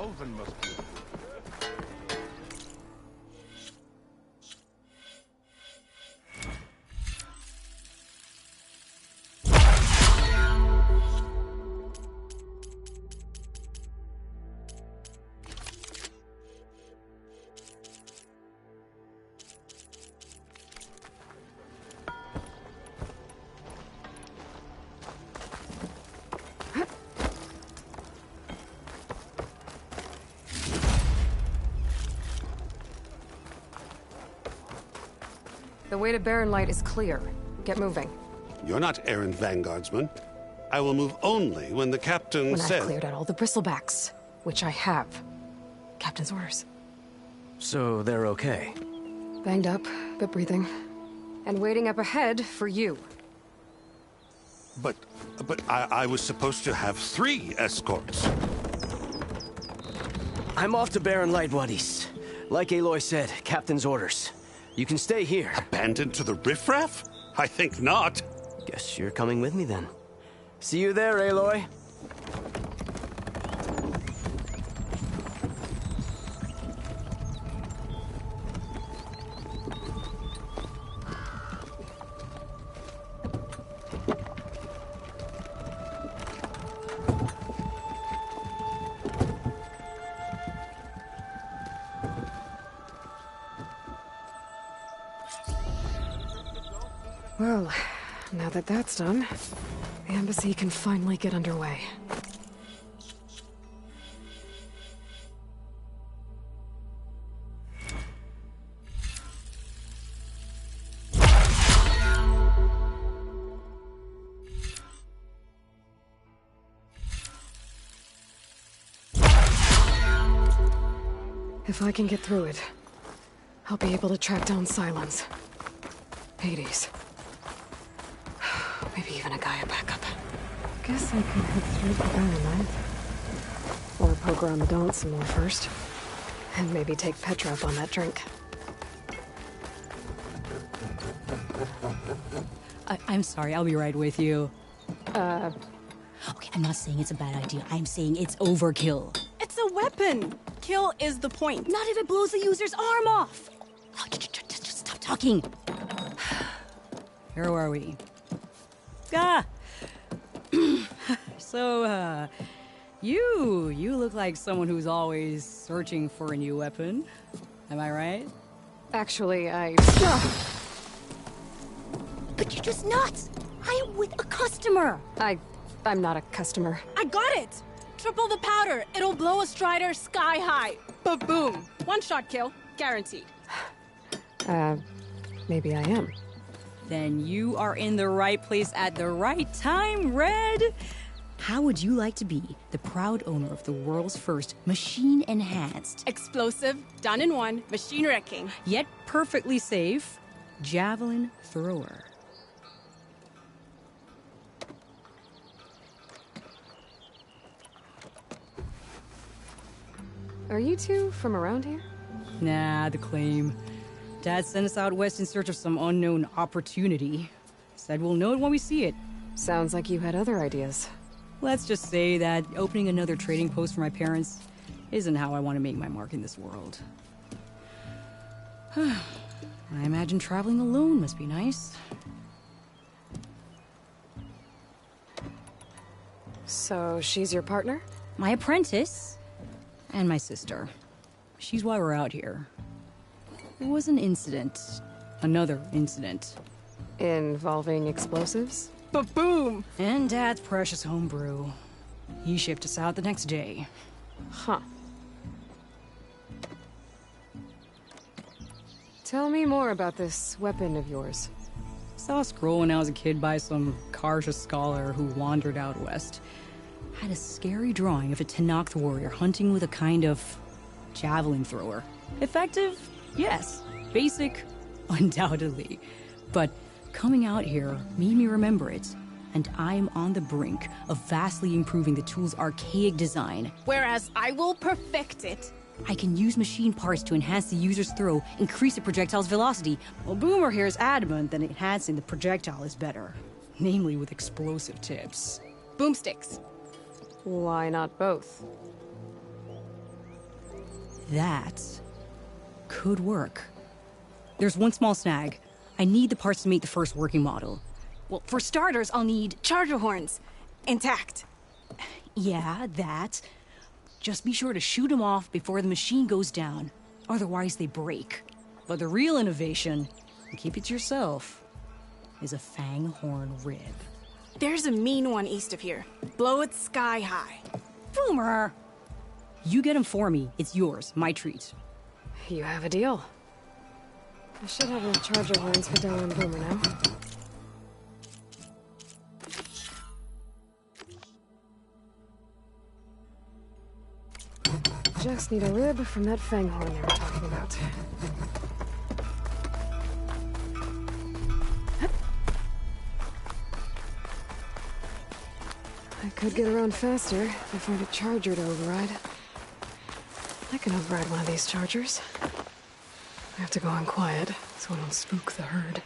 Elven must be. The way to Barren Light is clear. Get moving. You're not errand vanguardsman. I will move only when the captain When says... I've cleared out all the bristlebacks, which I have. Captain's orders. So they're okay? Banged up, but breathing. And waiting up ahead for you. But I was supposed to have 3 escorts. I'm off to Barren Light, Wadis. Like Aloy said, Captain's orders. You can stay here. Abandoned to the riffraff? I think not. Guess you're coming with me then. See you there, Aloy. Well, now that that's done, the embassy can finally get underway. If I can get through it, I'll be able to track down Sylens. Hades. Maybe even a Gaia backup. Guess I can head straight to Dynamite. Or poke around the Daunt some more first. And maybe take Petra up on that drink. I'm sorry, I'll be right with you. Okay, I'm not saying it's a bad idea. I'm saying it's overkill. It's a weapon. Kill is the point. Not if it blows the user's arm off. Oh, just stop talking. Where are we? So, you look like someone who's always searching for a new weapon. Am I right? Actually, But you're just nuts. I am with a customer. I'm not a customer. I got it. Triple the powder. It'll blow a Strider sky high. Ba-boom. One-shot kill. Guaranteed. Maybe I am. Then you are in the right place at the right time, Red. How would you like to be the proud owner of the world's first machine-enhanced, Explosive, done in one, machine wrecking. yet perfectly safe, javelin thrower? Are you two from around here? Nah, the claim. Dad sent us out west in search of some unknown opportunity. Said we'll know it when we see it. Sounds like you had other ideas. Let's just say that opening another trading post for my parents isn't how I want to make my mark in this world. I imagine traveling alone must be nice. So she's your partner? My apprentice and my sister. She's why we're out here. There was an incident. Another incident. Involving explosives? Ba-boom. And Dad's precious homebrew. He shipped us out the next day. Huh. Tell me more about this weapon of yours. Saw a scroll when I was a kid by some Karja scholar who wandered out west. Had a scary drawing of a Tenakth warrior hunting with a kind of javelin thrower. Effective? Yes. Basic? Undoubtedly. But coming out here made me remember it, and I'm on the brink of vastly improving the tool's archaic design. Whereas I will perfect it. I can use machine parts to enhance the user's throw, increase the projectile's velocity, while Boomer here is adamant that enhancing the projectile is better. Namely with explosive tips. Boomsticks. Why not both? That could work. There's one small snag. I need the parts to make the first working model. Well, for starters, I'll need charger horns. Intact. Yeah, that. Just be sure to shoot them off before the machine goes down. Otherwise, they break. But the real innovation, and keep it to yourself, is a fang horn rib. There's a mean one east of here. Blow it sky high. Boomer! You get him for me. It's yours. My treat. You have a deal. I should have enough charger horns for Della and Boomer now. Just need a rib from that fang horn they were talking about. I could get around faster if I find a charger to override. I can override one of these chargers. I have to go in quiet so I don't spook the herd.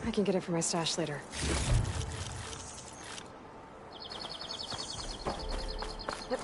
I can get it from my stash later. Yep.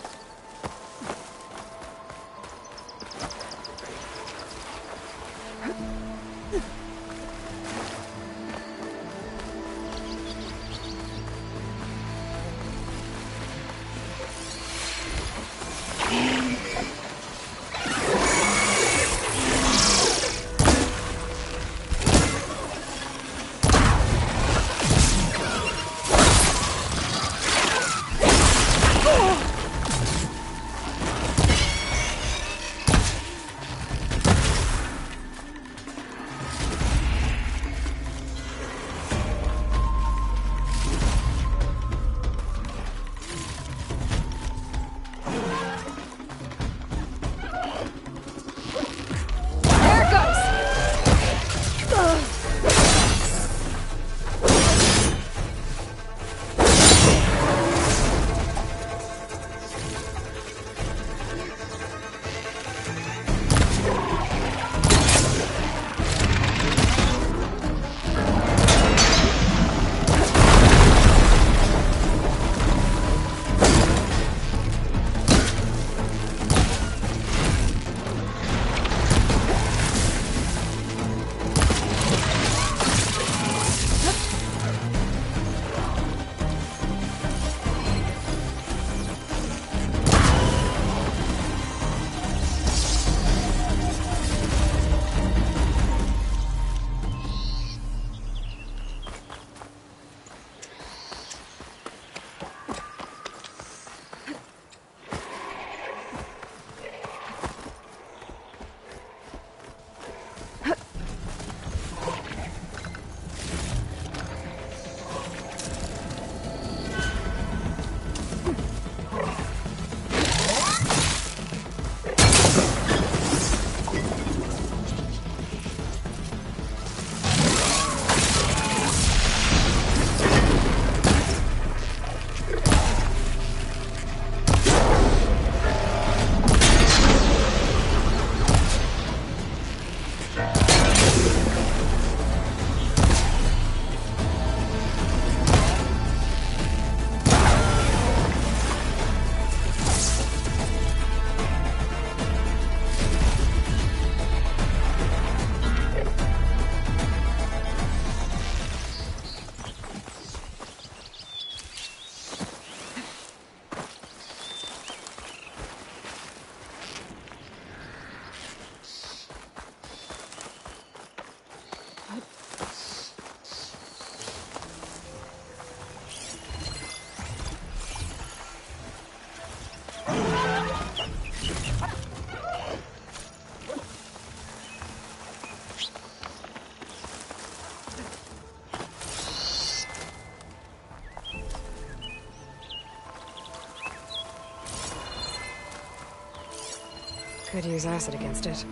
Could use acid against it.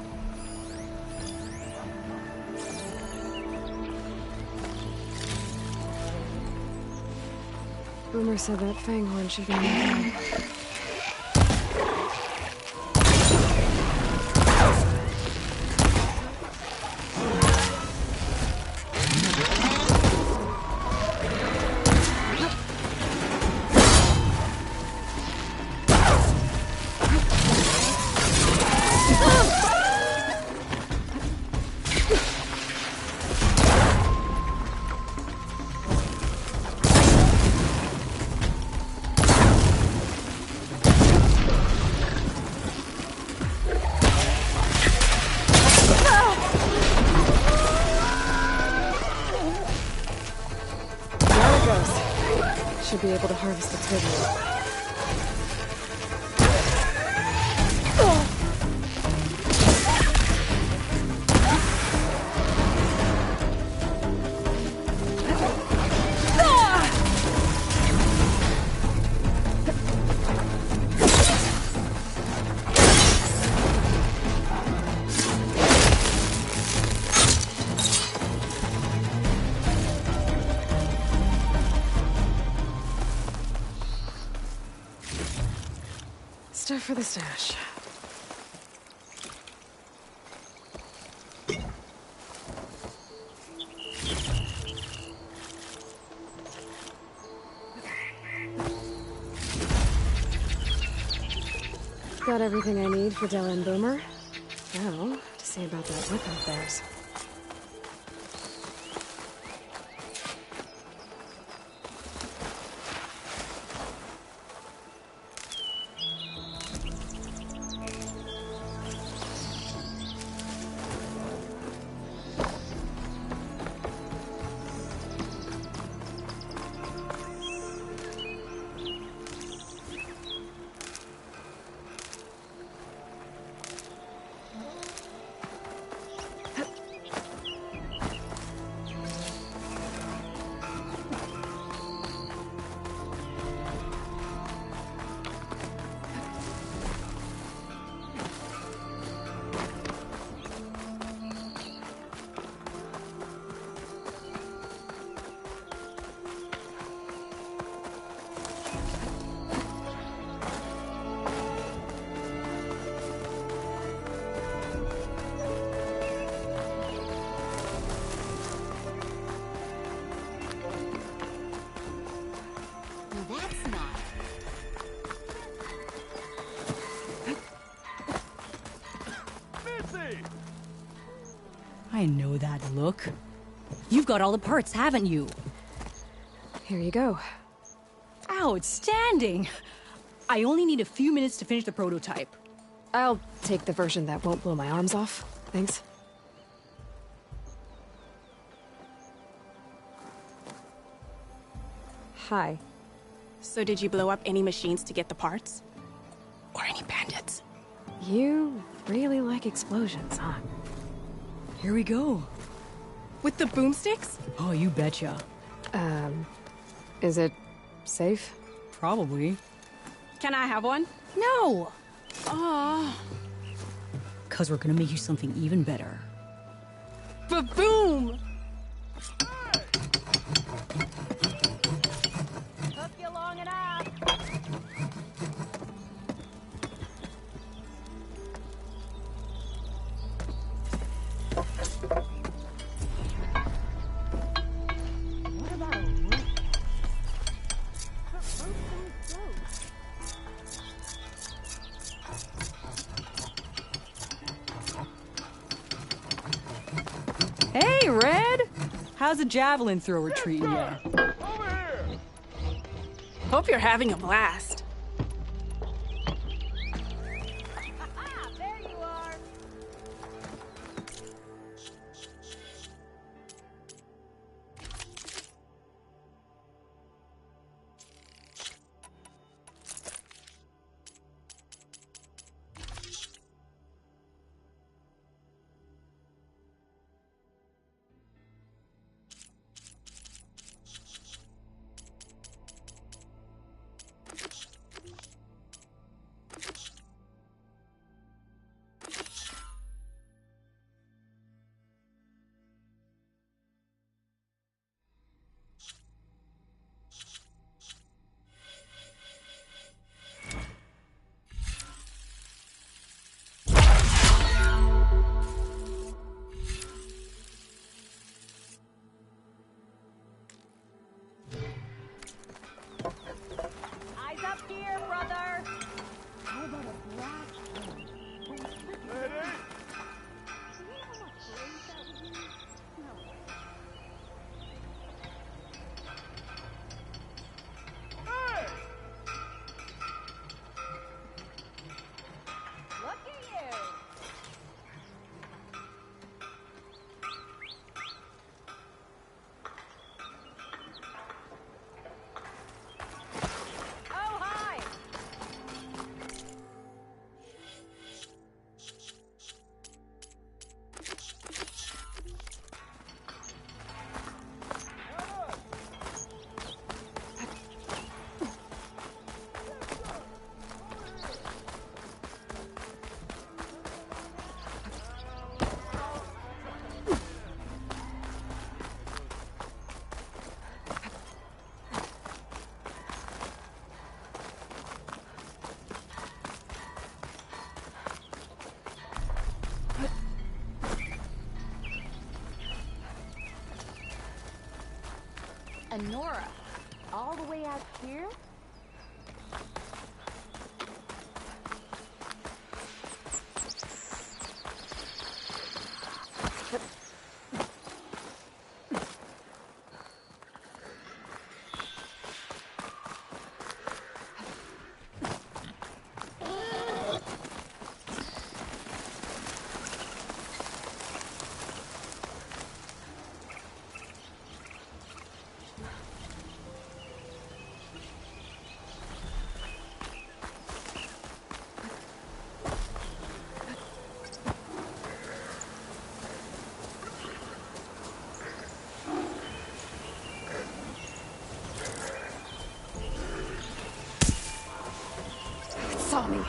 Boomer said that Fanghorn should be nearby. Should be able to harvest its vigor. Stuff for the stash. Got everything I need for Della and Boomer. Now, to see about that whip of theirs. I know that look. You've got all the parts, haven't you? Here you go. Outstanding! I only need a few minutes to finish the prototype. I'll take the version that won't blow my arms off. Thanks. Hi. So did you blow up any machines to get the parts? Or any bandits? You really like explosions, huh? Here we go. With the boomsticks? Oh, you betcha. Is it safe? Probably. Can I have one? No! Aw. 'Cause we're gonna make you something even better. Ba-boom! Took you long enough. What about a rope? Hey, Red! How's the javelin thrower treating you? Hope you're having a blast. There you are. and Nora. All the way out here? Saw me.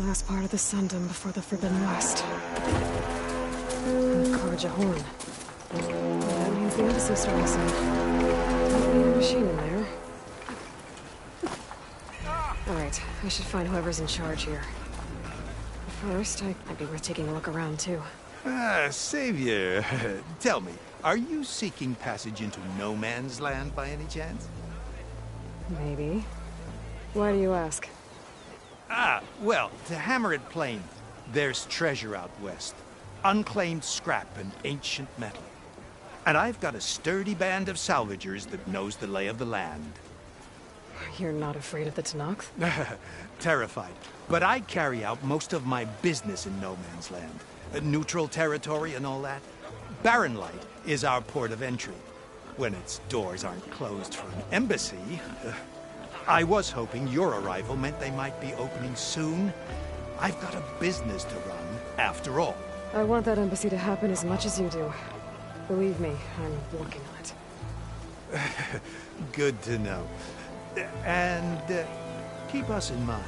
Last part of the Sundom before the Forbidden West. And Karja Horn. That means the embassy starting soon. Might be a machine in there. Alright, I should find whoever's in charge here. But first, I'd be worth taking a look around, too. Savior, tell me, are you seeking passage into no man's land by any chance? Maybe. Why do you ask? Well, to hammer it plain, there's treasure out west. Unclaimed scrap and ancient metal. And I've got a sturdy band of salvagers that knows the lay of the land. You're not afraid of the Tenakth? Terrified. But I carry out most of my business in no man's land. Neutral territory and all that. Barren Light is our port of entry. when its doors aren't closed for an embassy. I was hoping your arrival meant they might be opening soon. I've got a business to run, after all. I want that embassy to happen as much as you do. Believe me, I'm working on it. Good to know. And keep us in mind.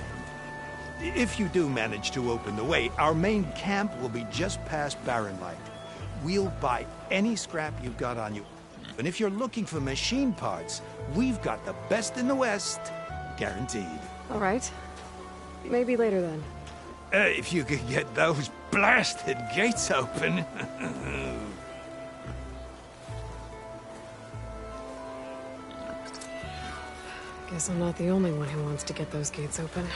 If you do manage to open the way, our main camp will be just past Barrenlight. We'll buy any scrap you've got on you. And if you're looking for machine parts, we've got the best in the West. Guaranteed. All right. Maybe later then. If you could get those blasted gates open. Guess I'm not the only one who wants to get those gates open.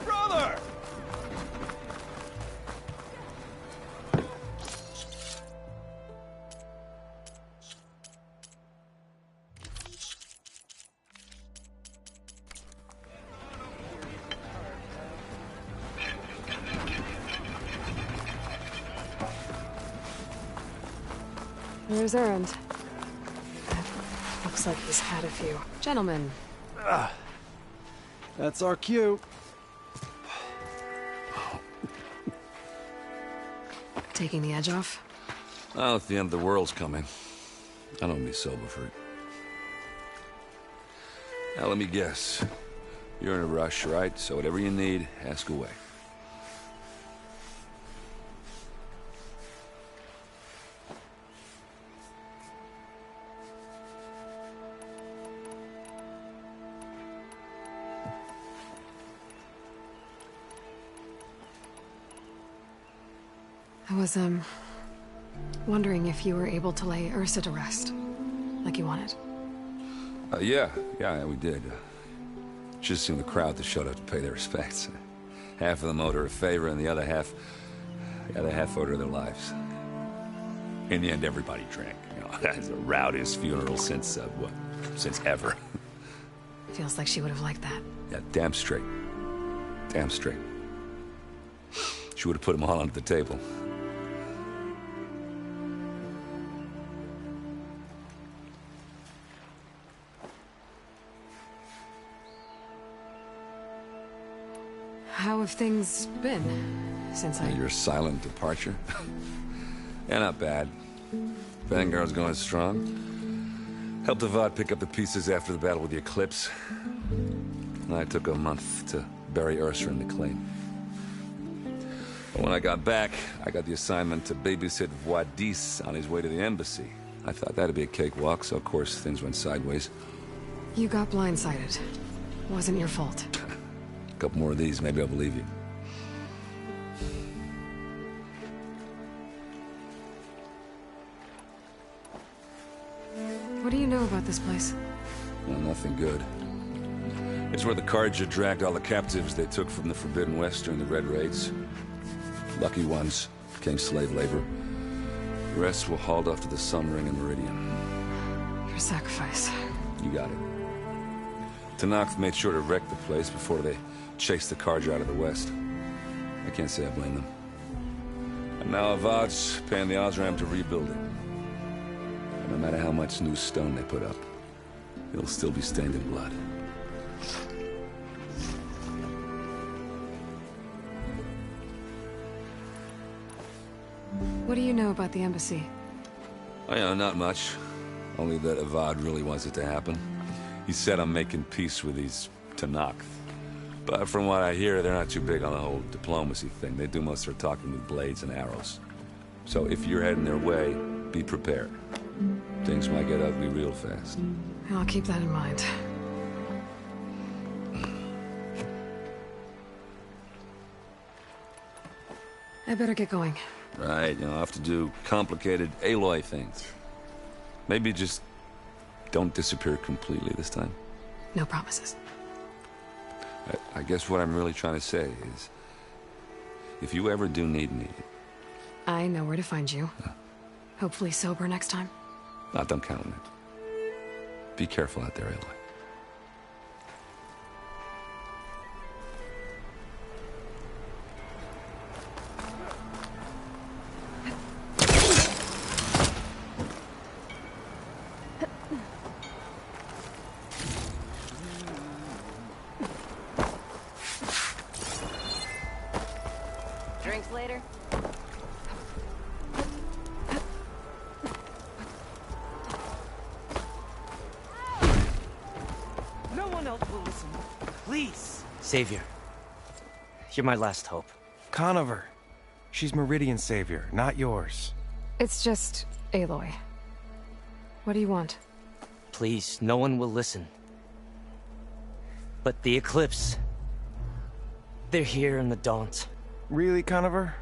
Brother! Where's Erend? Looks like he's had a few. Gentlemen. That's our cue. Taking the edge off? Well, if the end of the world's coming, I don't be sober for it. Now, let me guess. You're in a rush, right? So whatever you need, ask away. I was, wondering if you were able to lay Ursa to rest, like you wanted. Yeah, we did. Just seemed the crowd that showed up to pay their respects. Half of them owed her a favor, and the other half owed her their lives. In the end, everybody drank. You know, that's the rowdiest funeral since ever. Feels like she would have liked that. Yeah, damn straight. Damn straight. She would have put them all under the table. How have things been since Your silent departure? Yeah, not bad. Vanguard's going strong. Helped Avad pick up the pieces after the battle with the Eclipse. And I took a month to bury Ursa in the claim. But when I got back, I got the assignment to babysit Wadis on his way to the embassy. I thought that'd be a cakewalk, so of course things went sideways. You got blindsided. Wasn't your fault. A couple more of these, maybe I'll believe you. What do you know about this place? Well, nothing good. It's where the Carja dragged all the captives they took from the Forbidden West during the Red Raids. Lucky ones became slave labor. The rest were hauled off to the Sun Ring and Meridian. Your sacrifice. You got it. Tenakth made sure to wreck the place before they chased the Carja out of the West. I can't say I blame them. And now Avad's paying the Osram to rebuild it. And no matter how much new stone they put up, it'll still be stained in blood. What do you know about the embassy? Oh, yeah, not much. Only that Avad really wants it to happen. He said I'm making peace with these Tenakth. But from what I hear, they're not too big on the whole diplomacy thing. They do most of their talking with blades and arrows. So if you're heading their way, be prepared. Things might get ugly real fast. I'll keep that in mind. I better get going. Right, I'll have to do complicated Aloy things. Maybe just don't disappear completely this time. No promises. I guess what I'm really trying to say is, if you ever do need me... I know where to find you. Hopefully sober next time. Don't count on it. Be careful out there, Aloy. Drinks later? No one else will listen. Please. Savior, you're my last hope. Conover. She's Meridian's savior, not yours. It's just Aloy. What do you want? Please, no one will listen. But the Eclipse... they're here in the Daunt. Really, Conover?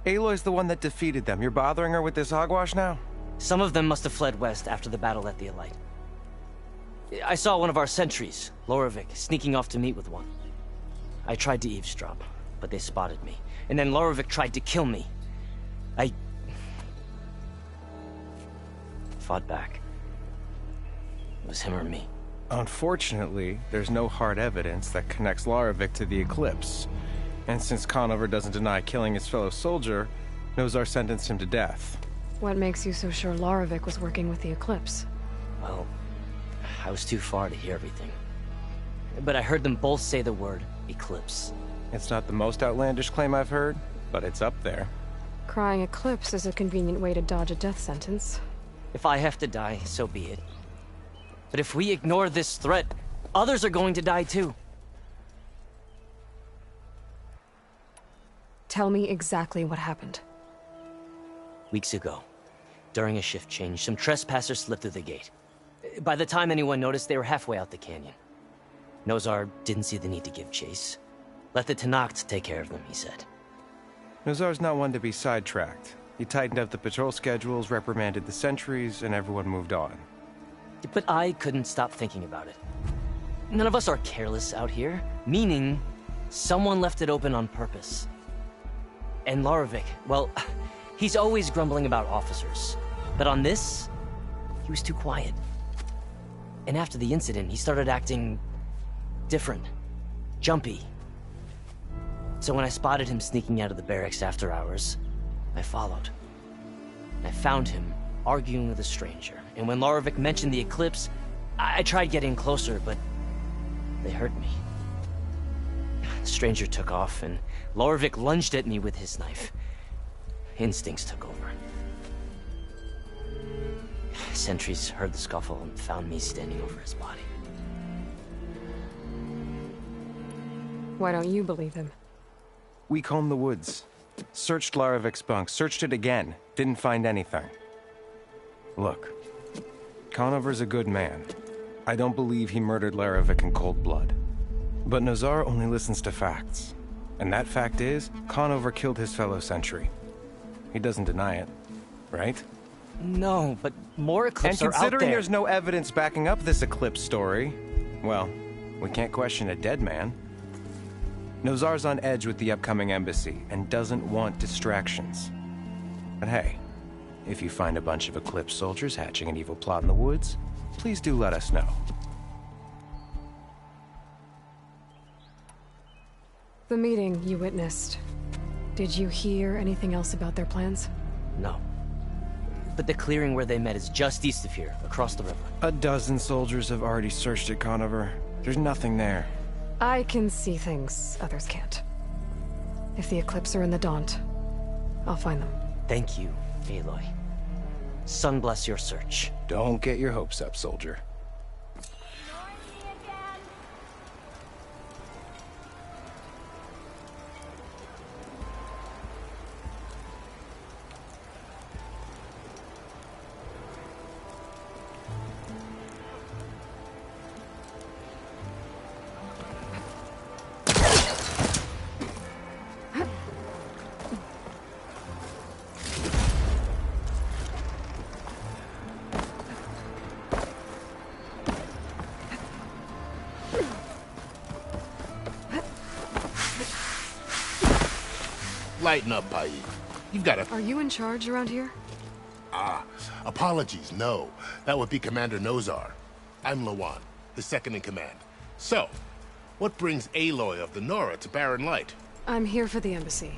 Aloy's the one that defeated them. You're bothering her with this hogwash now? Some of them must have fled west after the battle at the Elite. I saw one of our sentries, Lorovic, sneaking off to meet with one. I tried to eavesdrop, but they spotted me. And then Lorovic tried to kill me. I... fought back. It was him or me. Unfortunately, there's no hard evidence that connects Lorovic to the Eclipse. And since Conover doesn't deny killing his fellow soldier, Nozar sentenced him to death. What makes you so sure Lorovic was working with the Eclipse? Well, I was too far to hear everything. But I heard them both say the word Eclipse. It's not the most outlandish claim I've heard, but it's up there. Crying Eclipse is a convenient way to dodge a death sentence. If I have to die, so be it. But if we ignore this threat, others are going to die too. Tell me exactly what happened. Weeks ago, during a shift change, some trespassers slipped through the gate. By the time anyone noticed, they were halfway out the canyon. Nozar didn't see the need to give chase. Let the Tenakth take care of them, he said. Nozar's not one to be sidetracked. He tightened up the patrol schedules, reprimanded the sentries, and everyone moved on. But I couldn't stop thinking about it. None of us are careless out here, meaning someone left it open on purpose. And Lorovic, well, he's always grumbling about officers. But on this, he was too quiet. And after the incident, he started acting different, jumpy. So when I spotted him sneaking out of the barracks after hours, I followed. I found him arguing with a stranger. And when Lorovic mentioned the Eclipse, I tried getting closer, but they hurt me. The stranger took off, and Lorovic lunged at me with his knife. Instincts took over. Sentries heard the scuffle and found me standing over his body. Why don't you believe him? We combed the woods. Searched Larovic's bunk, searched it again. Didn't find anything. Look, Conover's a good man. I don't believe he murdered Lorovic in cold blood. But Nozar only listens to facts. And that fact is, Conover killed his fellow sentry. He doesn't deny it, right? No, but more Eclipse are out there. And considering there's no evidence backing up this Eclipse story, well, we can't question a dead man. Nozar's on edge with the upcoming embassy and doesn't want distractions. But hey, if you find a bunch of Eclipse soldiers hatching an evil plot in the woods, please do let us know. The meeting you witnessed. Did you hear anything else about their plans? No. But the clearing where they met is just east of here, across the river. A dozen soldiers have already searched it, Conover. There's nothing there. I can see things others can't. If the Eclipse are in the Daunt, I'll find them. Thank you, Aloy. Sun bless your search. Don't get your hopes up, soldier. Lighten up, Pai. You've got a... Are you in charge around here? Apologies, no. That would be Commander Nozar. I'm Lawan, the second in command. So, what brings Aloy of the Nora to Barren Light? I'm here for the embassy.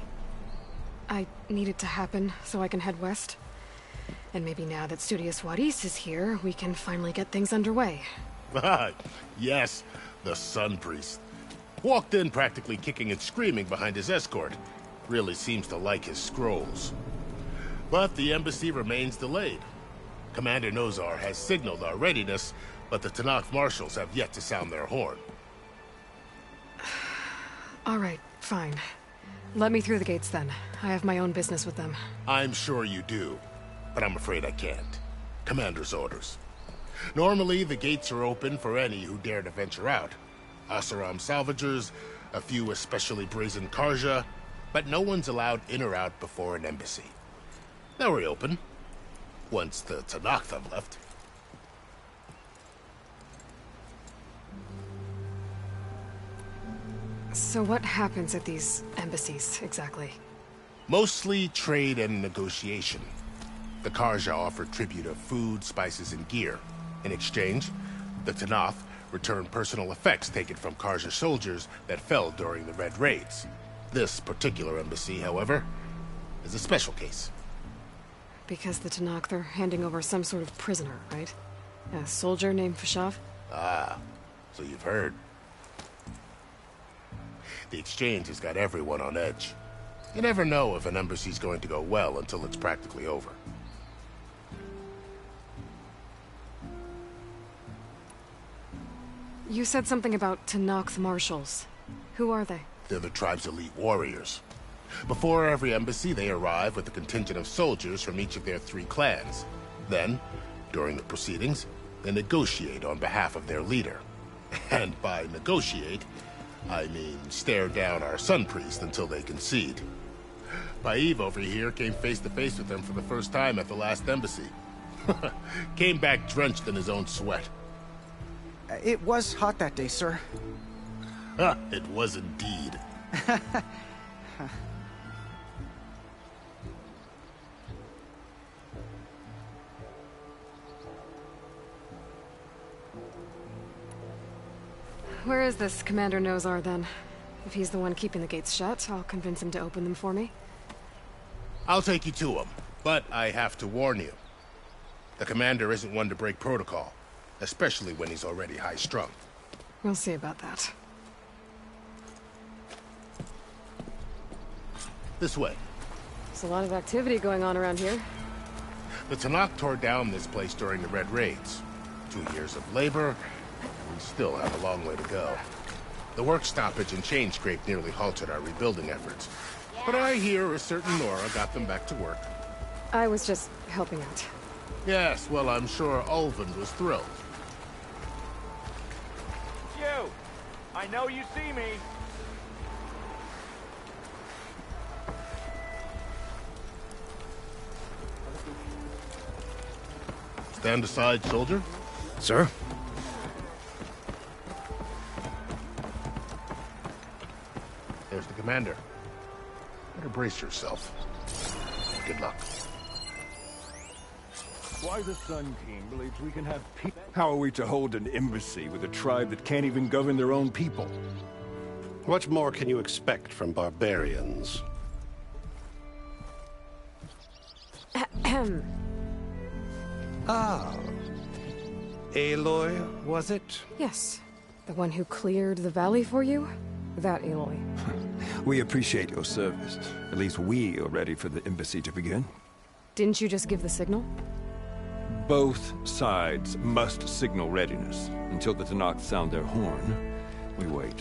I need it to happen so I can head west. And maybe now that Studious Wadis is here, we can finally get things underway. Yes, the Sun Priest. Walked in practically kicking and screaming behind his escort. Really seems to like his scrolls. But the embassy remains delayed. Commander Nozar has signaled our readiness, but the Tenakth marshals have yet to sound their horn. All right, fine. Let me through the gates then. I have my own business with them. I'm sure you do, but I'm afraid I can't. Commander's orders. Normally, the gates are open for any who dare to venture out. Asaram salvagers, a few especially brazen Karja, but no one's allowed in or out before an embassy. They'll reopen, once the Tenakth have left. So what happens at these embassies, exactly? Mostly trade and negotiation. The Karja offer tribute of food, spices, and gear. In exchange, the Tenakth return personal effects taken from Karja soldiers that fell during the Red Raids. This particular embassy, however, is a special case. Because the Tenakth are handing over some sort of prisoner, right? A soldier named Fashav? Ah, so you've heard. The exchange has got everyone on edge. You never know if an embassy's going to go well until it's practically over. You said something about Tenakth marshals. Who are they? They're the tribe's elite warriors. Before every embassy, they arrive with a contingent of soldiers from each of their 3 clans. Then, during the proceedings, they negotiate on behalf of their leader. And by negotiate, I mean stare down our Sun Priest until they concede. Paiv over here came face to face with them for the first time at the last embassy. Came back drenched in his own sweat. It was hot that day, sir. It was indeed. Where is this Commander Nozar, then? If he's the one keeping the gates shut, I'll convince him to open them for me. I'll take you to him, but I have to warn you. The commander isn't one to break protocol, especially when he's already high-strung. We'll see about that. This way. There's a lot of activity going on around here. The Tenakth tore down this place during the Red Raids. 2 years of labor, we still have a long way to go. The work stoppage and chain scrape nearly halted our rebuilding efforts. But I hear a certain Nora got them back to work. I was just helping out. Yes, well, I'm sure Ulvund was thrilled. You! I know you see me! Stand aside, soldier. Sir? There's the commander. Better brace yourself. Good luck. Why the Sun King believes we can have peace. How are we to hold an embassy with a tribe that can't even govern their own people? What more can you expect from barbarians? Ahem. Ah. Aloy, was it? Yes. The one who cleared the valley for you? That Aloy. We appreciate your service. At least we are ready for the embassy to begin. Didn't you just give the signal? Both sides must signal readiness. Until the Tenakth sound their horn, we wait.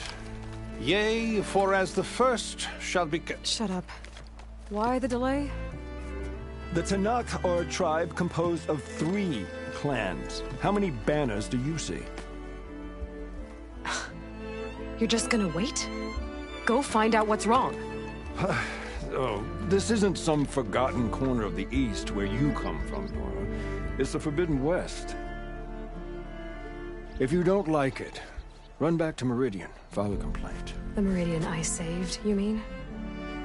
Yea, for as the first shall be... Shut up. Why the delay? The Tenakth are a tribe composed of 3 clans. How many banners do you see? You're just gonna wait? Go find out what's wrong. Oh, this isn't some forgotten corner of the East where you come from, Nora. It's the Forbidden West. If you don't like it, run back to Meridian, file a complaint. The Meridian I saved, you mean?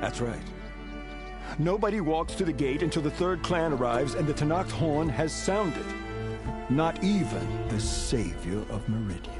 That's right. Nobody walks to the gate until the 3rd clan arrives and the Tenakth horn has sounded. Not even the savior of Meridian.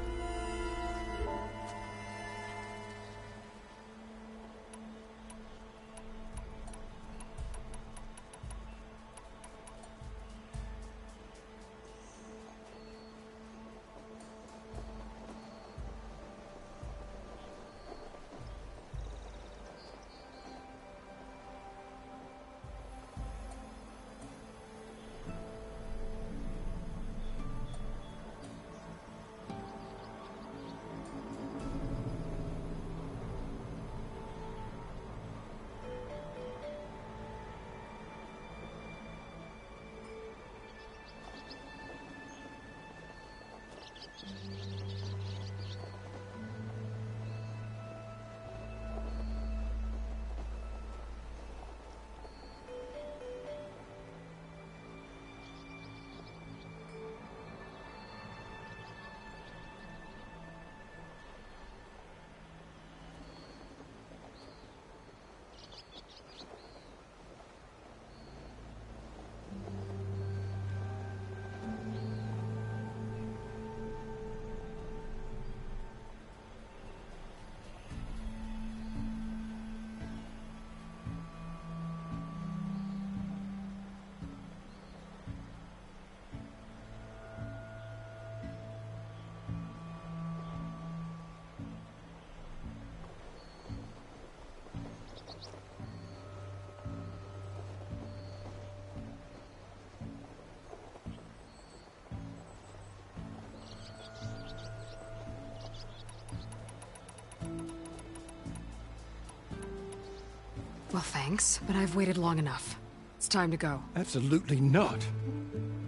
Well, thanks, but I've waited long enough. It's time to go. Absolutely not.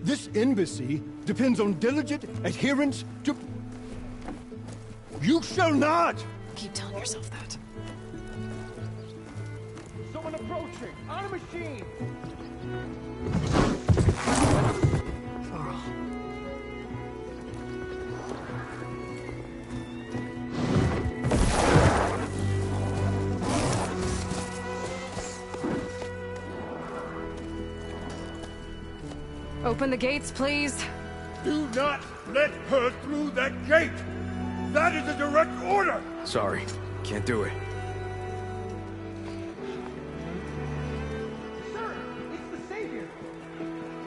This embassy depends on diligent adherence to... You shall not! Keep telling yourself that. Someone approaching! On a machine! Varl. Open the gates, please. Do not let her through that gate! That is a direct order! Sorry, can't do it. Sir, it's the Savior!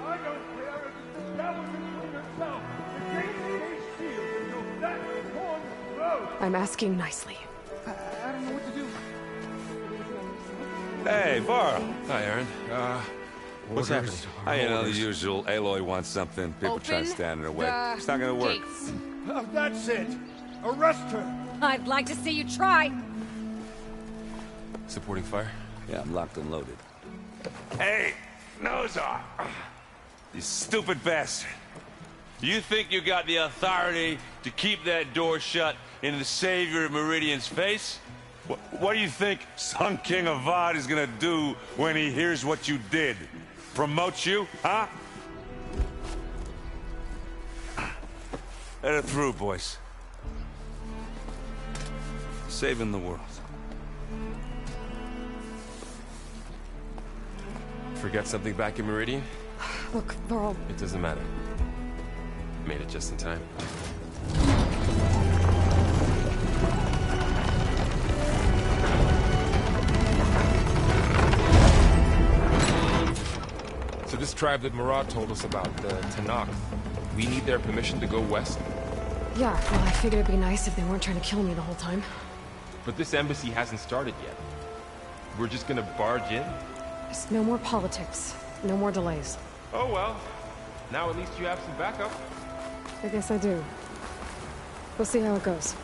I don't care if it's the Skeleton Queen herself! The gate is sealed until that horn blows! I'm asking nicely. I don't know what to do. Hey, Varl. Hi, Aaron. What's happening? You know, the usual. Aloy wants something. People try to stand in her way. It's not gonna work. Gates. Oh, that's it! Arrest her! I'd like to see you try. Supporting fire? Yeah, I'm locked and loaded. Hey, Nozar! You stupid bastard. You think you got the authority to keep that door shut in the Savior of Meridian's face? What do you think Sun King Avad is gonna do when he hears what you did? Promote you, huh? Let her through, boys. Saving the world. Forget something back in Meridian? Look, Varl. It doesn't matter. Made it just in time. So this tribe that Murad told us about, the Tenakth, we need their permission to go west? Yeah, well, I figured it'd be nice if they weren't trying to kill me the whole time. But this embassy hasn't started yet. We're just gonna barge in? Just no more politics. No more delays. Oh well. Now at least you have some backup. I guess I do. We'll see how it goes.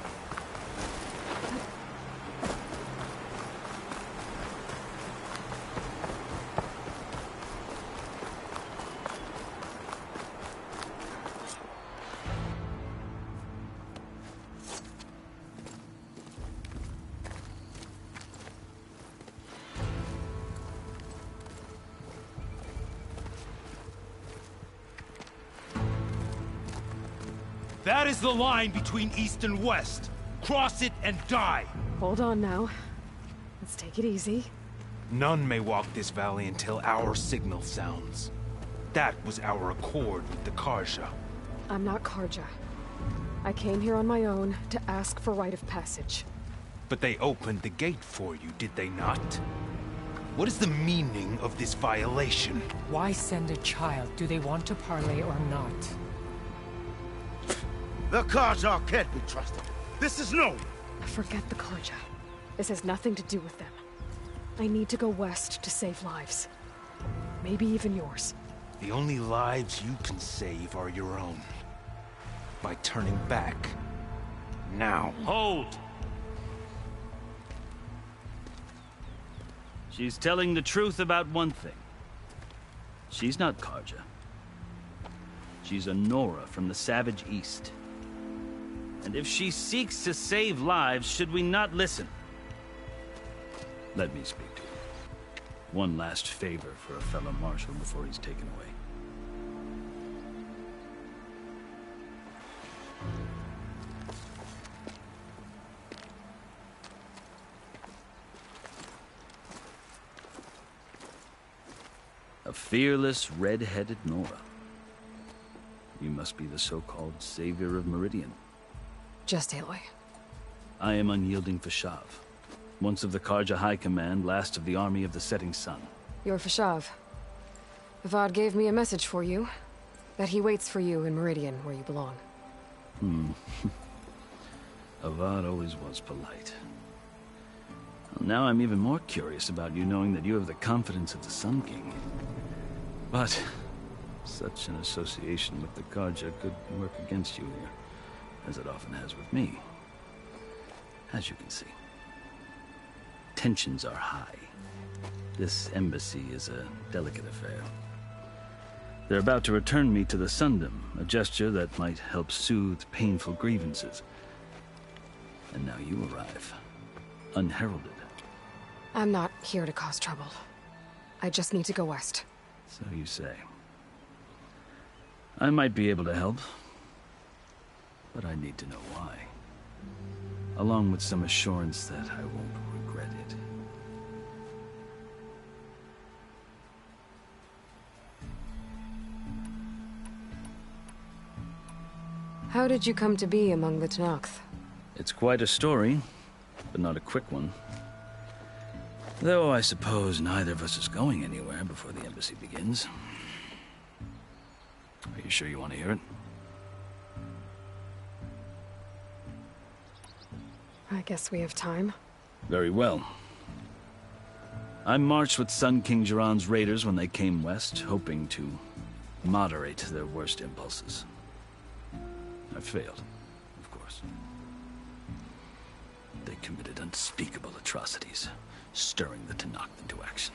That is the line between East and West. Cross it and die. Hold on now. Let's take it easy. None may walk this valley until our signal sounds. That was our accord with the Carja. I'm not Karja. I came here on my own to ask for rite of passage. But they opened the gate for you, did they not? What is the meaning of this violation? Why send a child? Do they want to parley or not? The Karja can't be trusted. This is known. Forget the Karja. This has nothing to do with them. I need to go west to save lives. Maybe even yours. The only lives you can save are your own. By turning back. Now. Hold! She's telling the truth about one thing. She's not Karja. She's a Nora from the Savage East. And if she seeks to save lives, should we not listen? Let me speak to her. One last favor for a fellow marshal before he's taken away. A fearless, red-headed Nora. You must be the so-called savior of Meridian. Just Aloy. I am Unyielding Fashav. Once of the Karja High Command, last of the Army of the Setting Sun. You're Fashav. Avad gave me a message for you. That he waits for you in Meridian, where you belong. Avad always was polite. Well, now I'm even more curious about you knowing that you have the confidence of the Sun King. But such an association with the Karja could work against you here, as it often has with me. As you can see. Tensions are high. This embassy is a delicate affair. They're about to return me to the Sundom, a gesture that might help soothe painful grievances. And now you arrive, unheralded. I'm not here to cause trouble. I just need to go west. So you say. I might be able to help, but I need to know why. Along with some assurance that I won't regret it. How did you come to be among the Tenakth? It's quite a story, but not a quick one. Though I suppose neither of us is going anywhere before the embassy begins. Are you sure you want to hear it? I guess we have time. Very well. I marched with Sun King Jiran's raiders when they came west, hoping to moderate their worst impulses. I failed, of course. They committed unspeakable atrocities, stirring the Tenakth into action.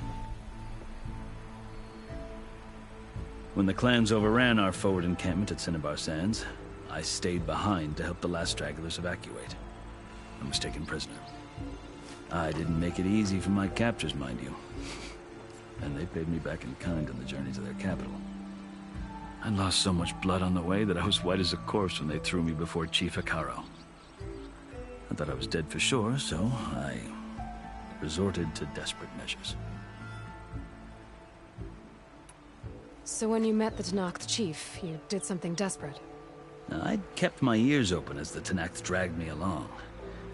When the clans overran our forward encampment at Cinnabar Sands, I stayed behind to help the last stragglers evacuate. I was taken prisoner. I didn't make it easy for my captors, mind you. And they paid me back in kind on the journey to their capital. I lost so much blood on the way that I was white as a corpse when they threw me before Chief Hekarro. I thought I was dead for sure, so I resorted to desperate measures. So when you met the Tenakth chief, you did something desperate? Now, I'd kept my ears open as the Tenakth dragged me along,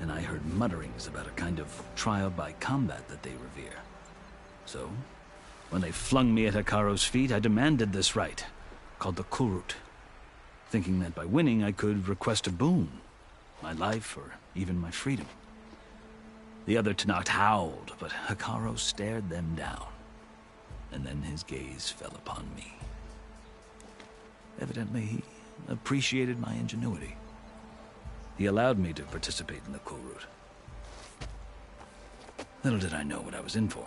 and I heard mutterings about a kind of trial by combat that they revere. So, when they flung me at Hekarro's feet, I demanded this rite, called the Kulrut, thinking that by winning I could request a boon, my life or even my freedom. The other Tenakth howled, but Hekarro stared them down, and then his gaze fell upon me. Evidently, he appreciated my ingenuity. He allowed me to participate in the Kulrut. Little did I know what I was in for.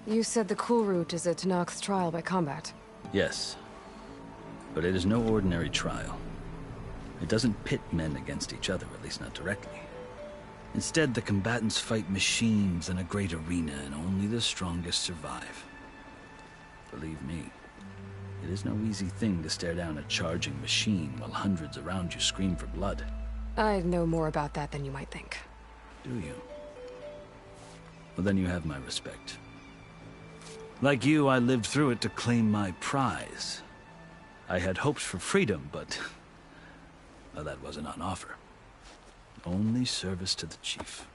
You said the Kulrut is a Tenakth trial by combat. Yes, but it is no ordinary trial. It doesn't pit men against each other, at least not directly. Instead, the combatants fight machines in a great arena, and only the strongest survive. Believe me, it is no easy thing to stare down a charging machine while hundreds around you scream for blood. I know more about that than you might think. Do you? Well, then you have my respect. Like you, I lived through it to claim my prize. I had hopes for freedom, but... well, that wasn't on offer. Only service to the chief.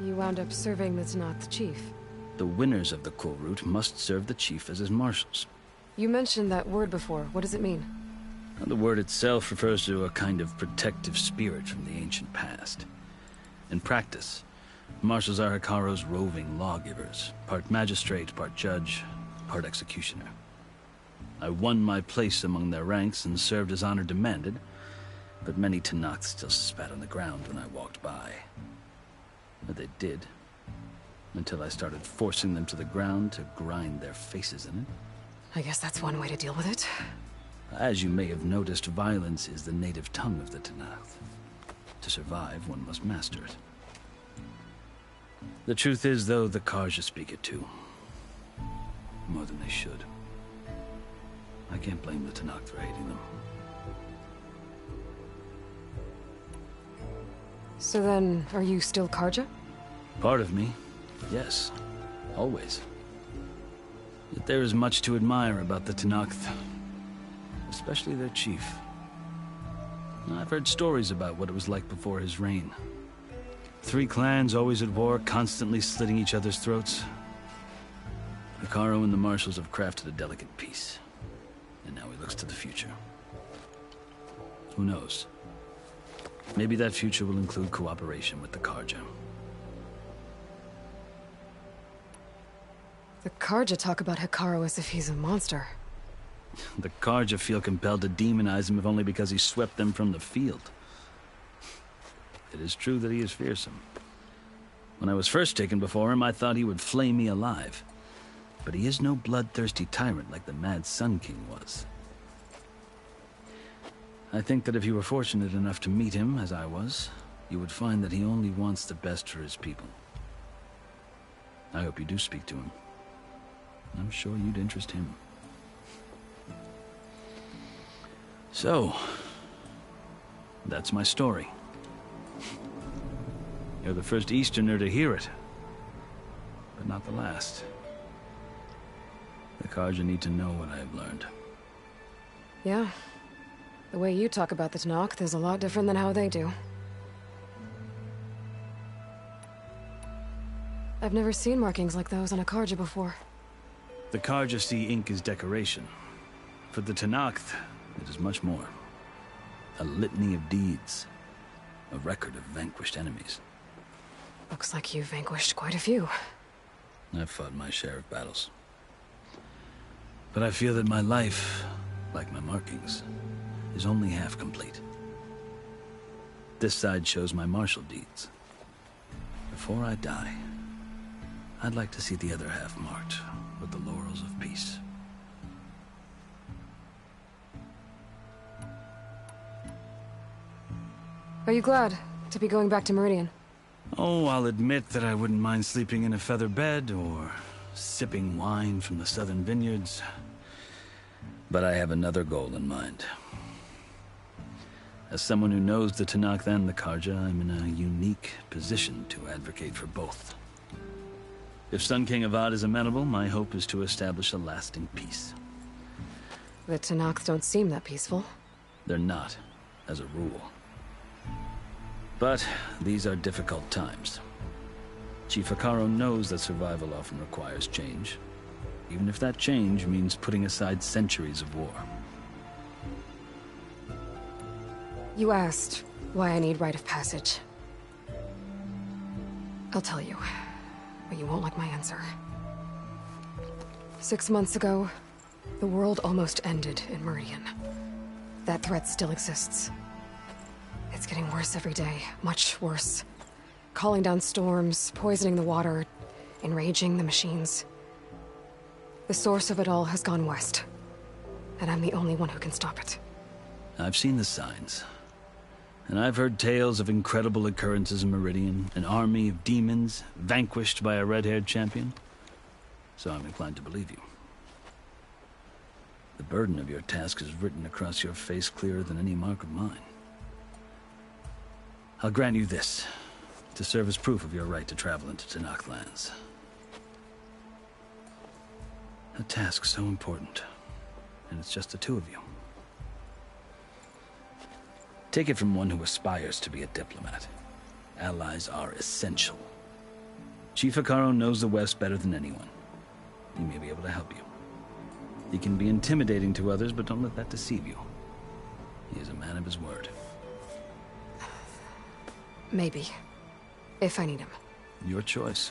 You wound up serving the Tenakth the chief. The winners of the Kulrut must serve the chief as his marshals. You mentioned that word before. What does it mean? Well, the word itself refers to a kind of protective spirit from the ancient past. In practice, marshals are Hekarro's roving lawgivers, part magistrate, part judge, part executioner. I won my place among their ranks and served as honor demanded, but many Tenakth still spat on the ground when I walked by. But they did, until I started forcing them to the ground to grind their faces in it. I guess that's one way to deal with it. As you may have noticed, violence is the native tongue of the Tenakth. To survive, one must master it. The truth is, though, the Carja speak it too. More than they should. I can't blame the Tenakth for hating them. So then, are you still Carja? Part of me, yes. Always. Yet there is much to admire about the Tenakth. Especially their chief. I've heard stories about what it was like before his reign. 3 clans always at war, constantly slitting each other's throats. Hekarro and the marshals have crafted a delicate peace. And now he looks to the future. Who knows? Maybe that future will include cooperation with the Carja. The Carja talk about Hekarro as if he's a monster. The Carja feel compelled to demonize him if only because he swept them from the field. It is true that he is fearsome. When I was first taken before him, I thought he would flay me alive. But he is no bloodthirsty tyrant like the Mad Sun King was. I think that if you were fortunate enough to meet him, as I was, you would find that he only wants the best for his people. I hope you do speak to him. I'm sure you'd interest him. So, that's my story. You're the first Easterner to hear it, but not the last. The Carja need to know what I have learned. Yeah. The way you talk about the Tenakth is a lot different than how they do. I've never seen markings like those on a Carja before. The Carja see ink as decoration. For the Tenakth, it is much more. A litany of deeds. A record of vanquished enemies. Looks like you've vanquished quite a few. I've fought my share of battles. But I feel that my life, like my markings, is only half complete. This side shows my martial deeds. Before I die, I'd like to see the other half marked with the laurels of peace. Are you glad to be going back to Meridian? Oh, I'll admit that I wouldn't mind sleeping in a feather bed or sipping wine from the southern vineyards. But I have another goal in mind. As someone who knows the Tenakth and the Carja, I'm in a unique position to advocate for both. If Sun King Avad is amenable, my hope is to establish a lasting peace. The Tenakth don't seem that peaceful. They're not, as a rule. But these are difficult times. Chief Hekarro knows that survival often requires change, even if that change means putting aside centuries of war. You asked why I need rite of passage. I'll tell you, but you won't like my answer. 6 months ago, the world almost ended in Meridian. That threat still exists. It's getting worse every day, much worse. Calling down storms, poisoning the water, enraging the machines. The source of it all has gone west, and I'm the only one who can stop it. I've seen the signs. And I've heard tales of incredible occurrences in Meridian, an army of demons vanquished by a red-haired champion. So I'm inclined to believe you. The burden of your task is written across your face clearer than any mark of mine. I'll grant you this. to serve as proof of your right to travel into Tenakth lands. A task so important, and it's just the two of you. Take it from one who aspires to be a diplomat. Allies are essential. Chief Hekarro knows the West better than anyone. He may be able to help you. He can be intimidating to others, but don't let that deceive you. He is a man of his word. Maybe. If I need him. Your choice.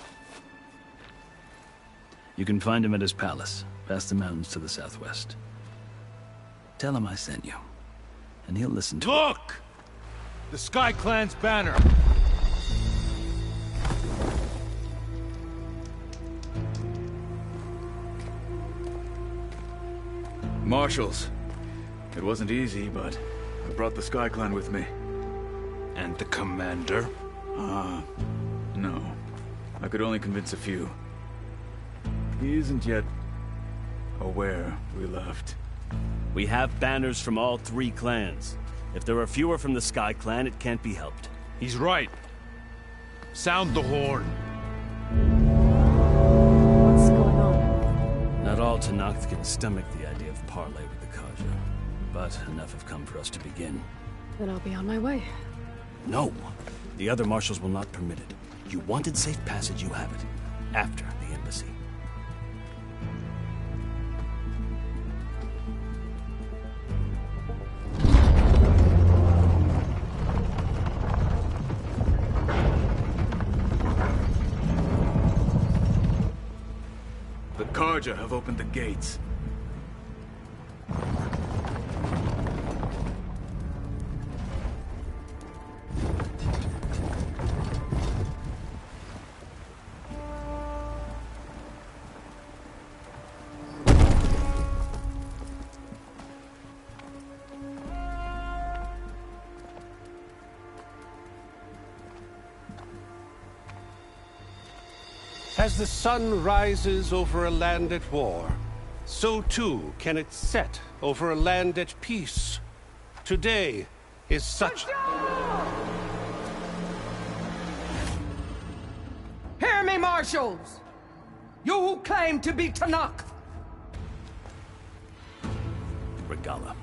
You can find him at his palace, past the mountains to the southwest. Tell him I sent you, and he'll listen to Look! The Sky Clan's banner! Marshals. It wasn't easy, but I brought the Sky Clan with me. And the commander? No. I could only convince a few. He isn't yet aware we left. We have banners from all 3 clans. If there are fewer from the Sky Clan, it can't be helped. He's right. Sound the horn. What's going on? Not all Tenakth can stomach the idea of parley with the Carja, but enough have come for us to begin. Then I'll be on my way. No! The other marshals will not permit it. You wanted safe passage, you have it. After the embassy. The Carja have opened the gates. As the sun rises over a land at war, so too can it set over a land at peace. Today is such... Hear me, marshals! You who claim to be Tenakth! Regalla.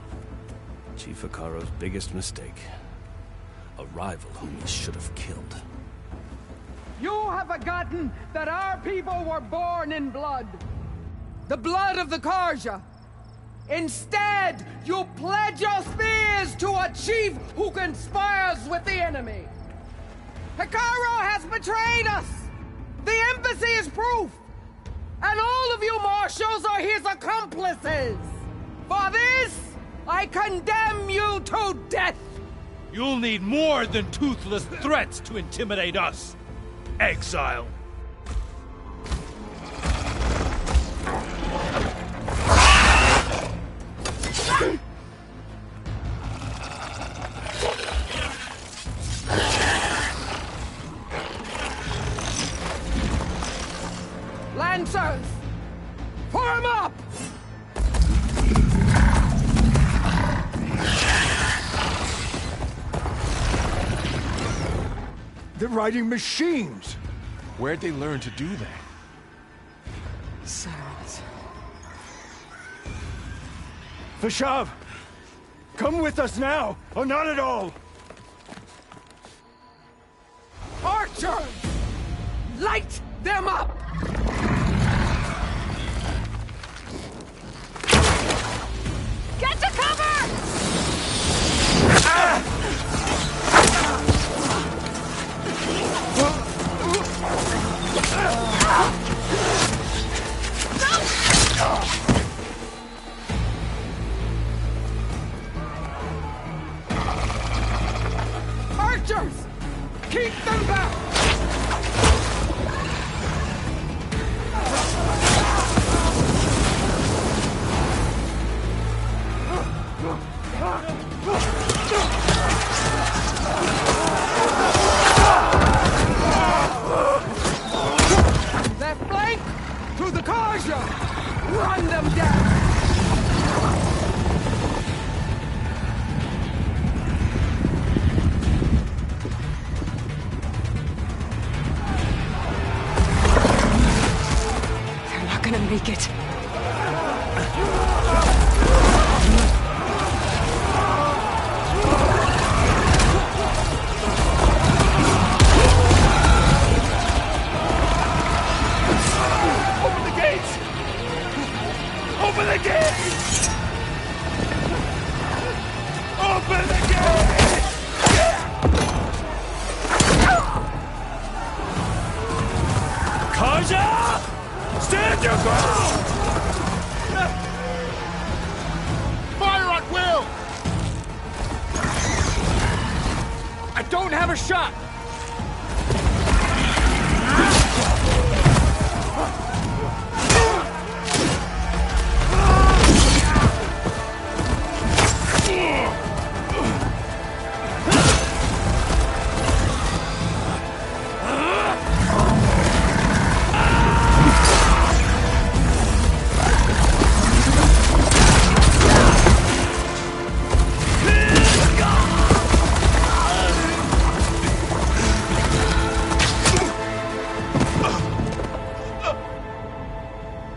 Chief Hekarro's biggest mistake. A rival whom he should have killed. You have forgotten that our people were born in blood. The blood of the Carja. Instead, you pledge your spears to a chief who conspires with the enemy. Hekarro has betrayed us. The embassy is proof. And all of you marshals are his accomplices. For this, I condemn you to death. You'll need more than toothless threats to intimidate us. Exile. Lancers! Form up! They're riding machines! Where'd they learn to do that? Sirens. Vashav! Come with us now, or not at all! Archers! Light them up! Get to cover! Archers! Keep them back! Left flank! To the Carja! Run them down! make it. Open the gates! Open the gates! Open the gates! Karja! Stand your ground! Fire at will! I don't have a shot!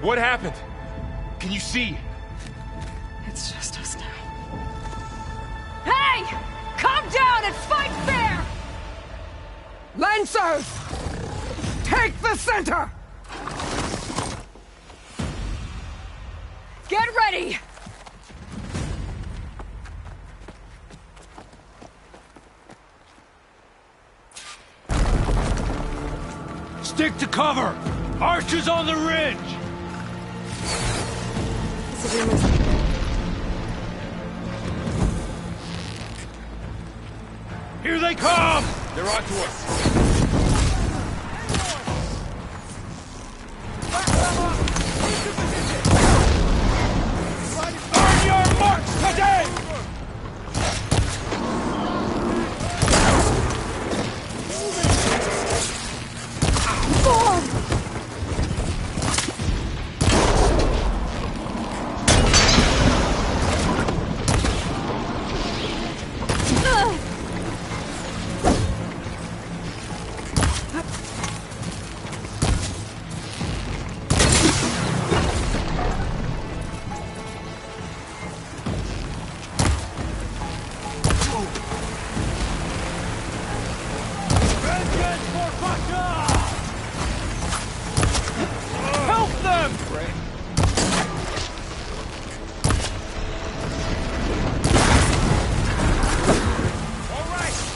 What happened? Can you see? It's just us now. Hey! Calm down and fight fair! Lancers! Take the center! Get ready! Stick to cover! Archers on the ridge! This is your mistake. Here they come! They're on to us. On your march today!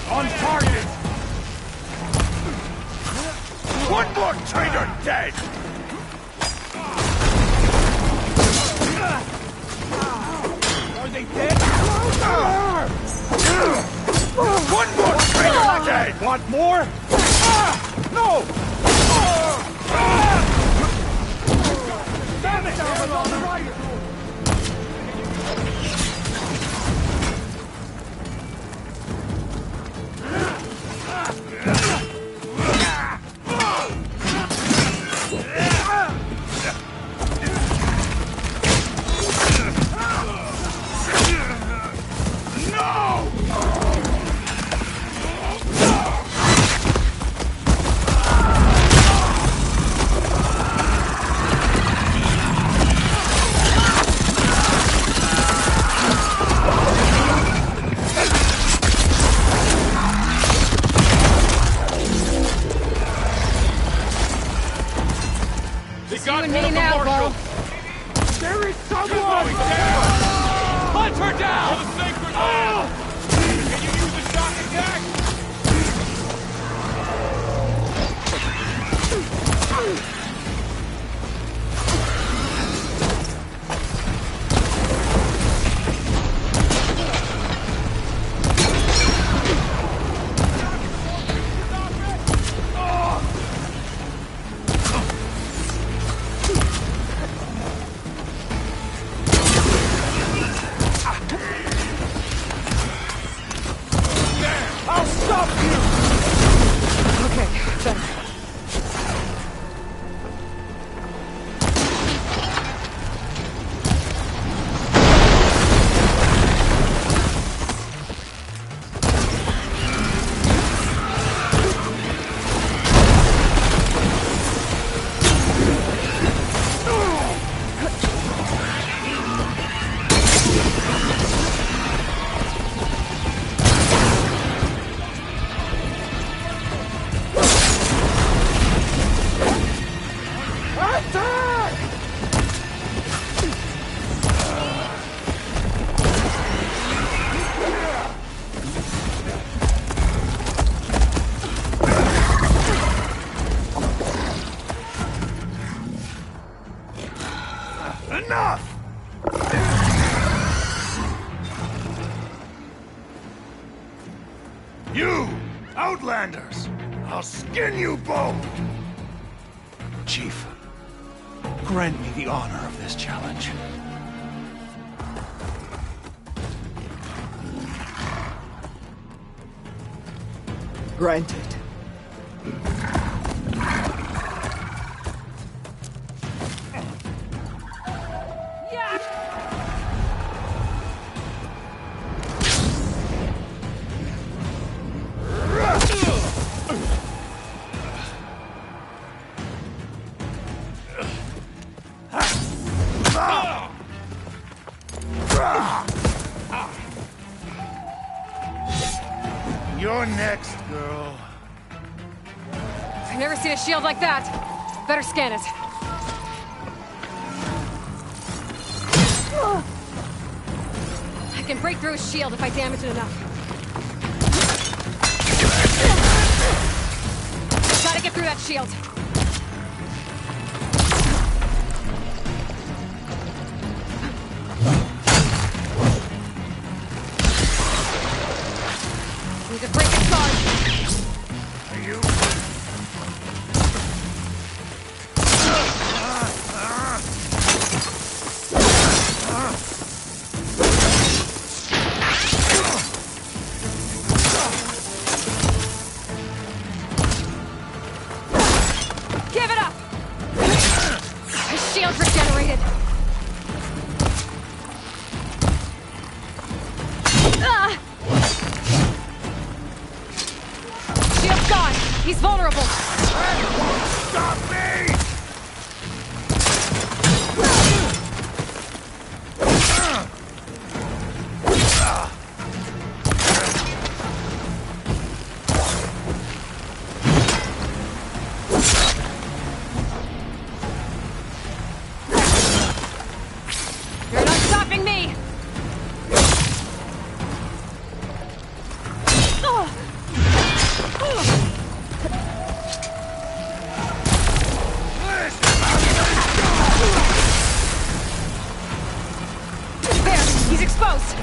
On target! One more traitor dead! Are they dead? One more traitor dead! Want more? No! Damn it! Down on the right! Got one of the marshals! There is someone! Hunt her down! The sacred land! Can you use the shock attack? I'll Enough! You, Outlanders! I'll skin you both! Chief, grant me the honor of this challenge. Granted. You're next, girl. I've never seen a shield like that. Better scan it. I can break through a shield if I damage it enough. Gotta get through that shield. Need to break its guard. Are you? Give it up! The shield's regenerated. Shield's gone. He's vulnerable. Stop me! You're not stopping me! There! He's exposed!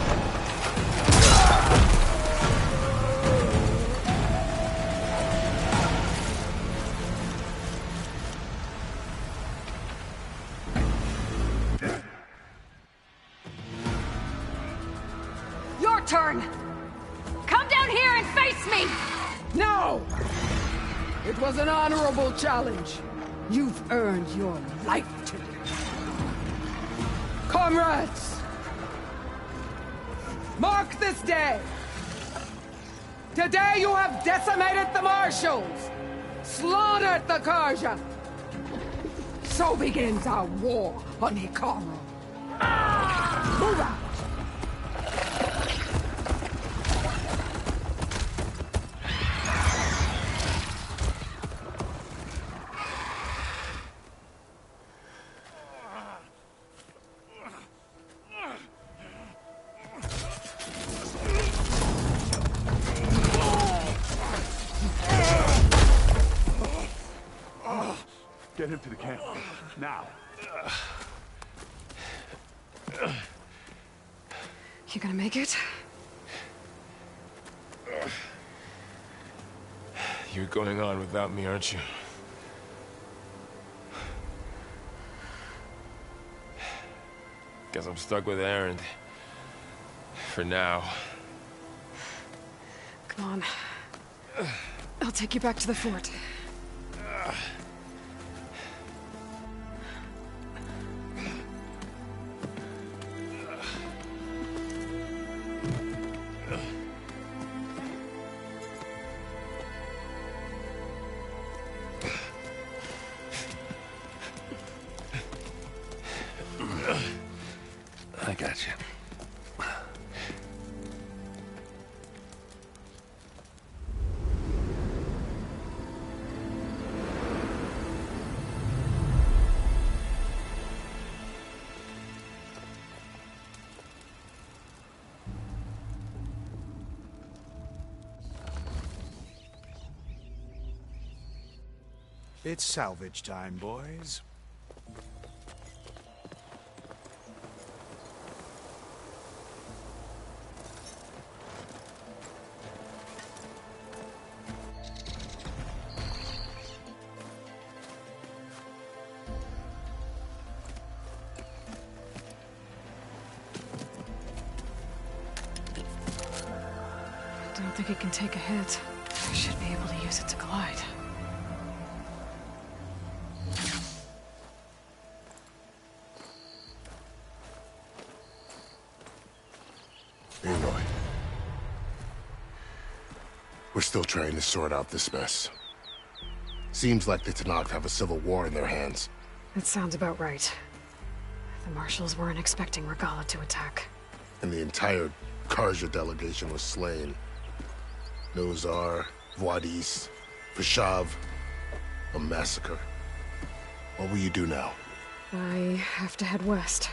Your turn! Come down here and face me! No! It was an honorable challenge. You've earned your life today. Comrades! Mark this day! Today you have decimated the Marshals! Slaughtered the Karja! So begins our war on Hikaru. Move out! Get him to the camp. Now. You gonna make it? You're going on without me, aren't you? Guess I'm stuck with Erend. For now. Come on. I'll take you back to the fort. I got you. It's salvage time, boys. think it can take a hit. I should be able to use it to glide. Aloy. We're still trying to sort out this mess. Seems like the Tenakth have a civil war in their hands. That sounds about right. The Marshals weren't expecting Regalla to attack. And the entire Carja delegation was slain. Nozar, Vuadis, Fashav. A massacre. What will you do now? I have to head west.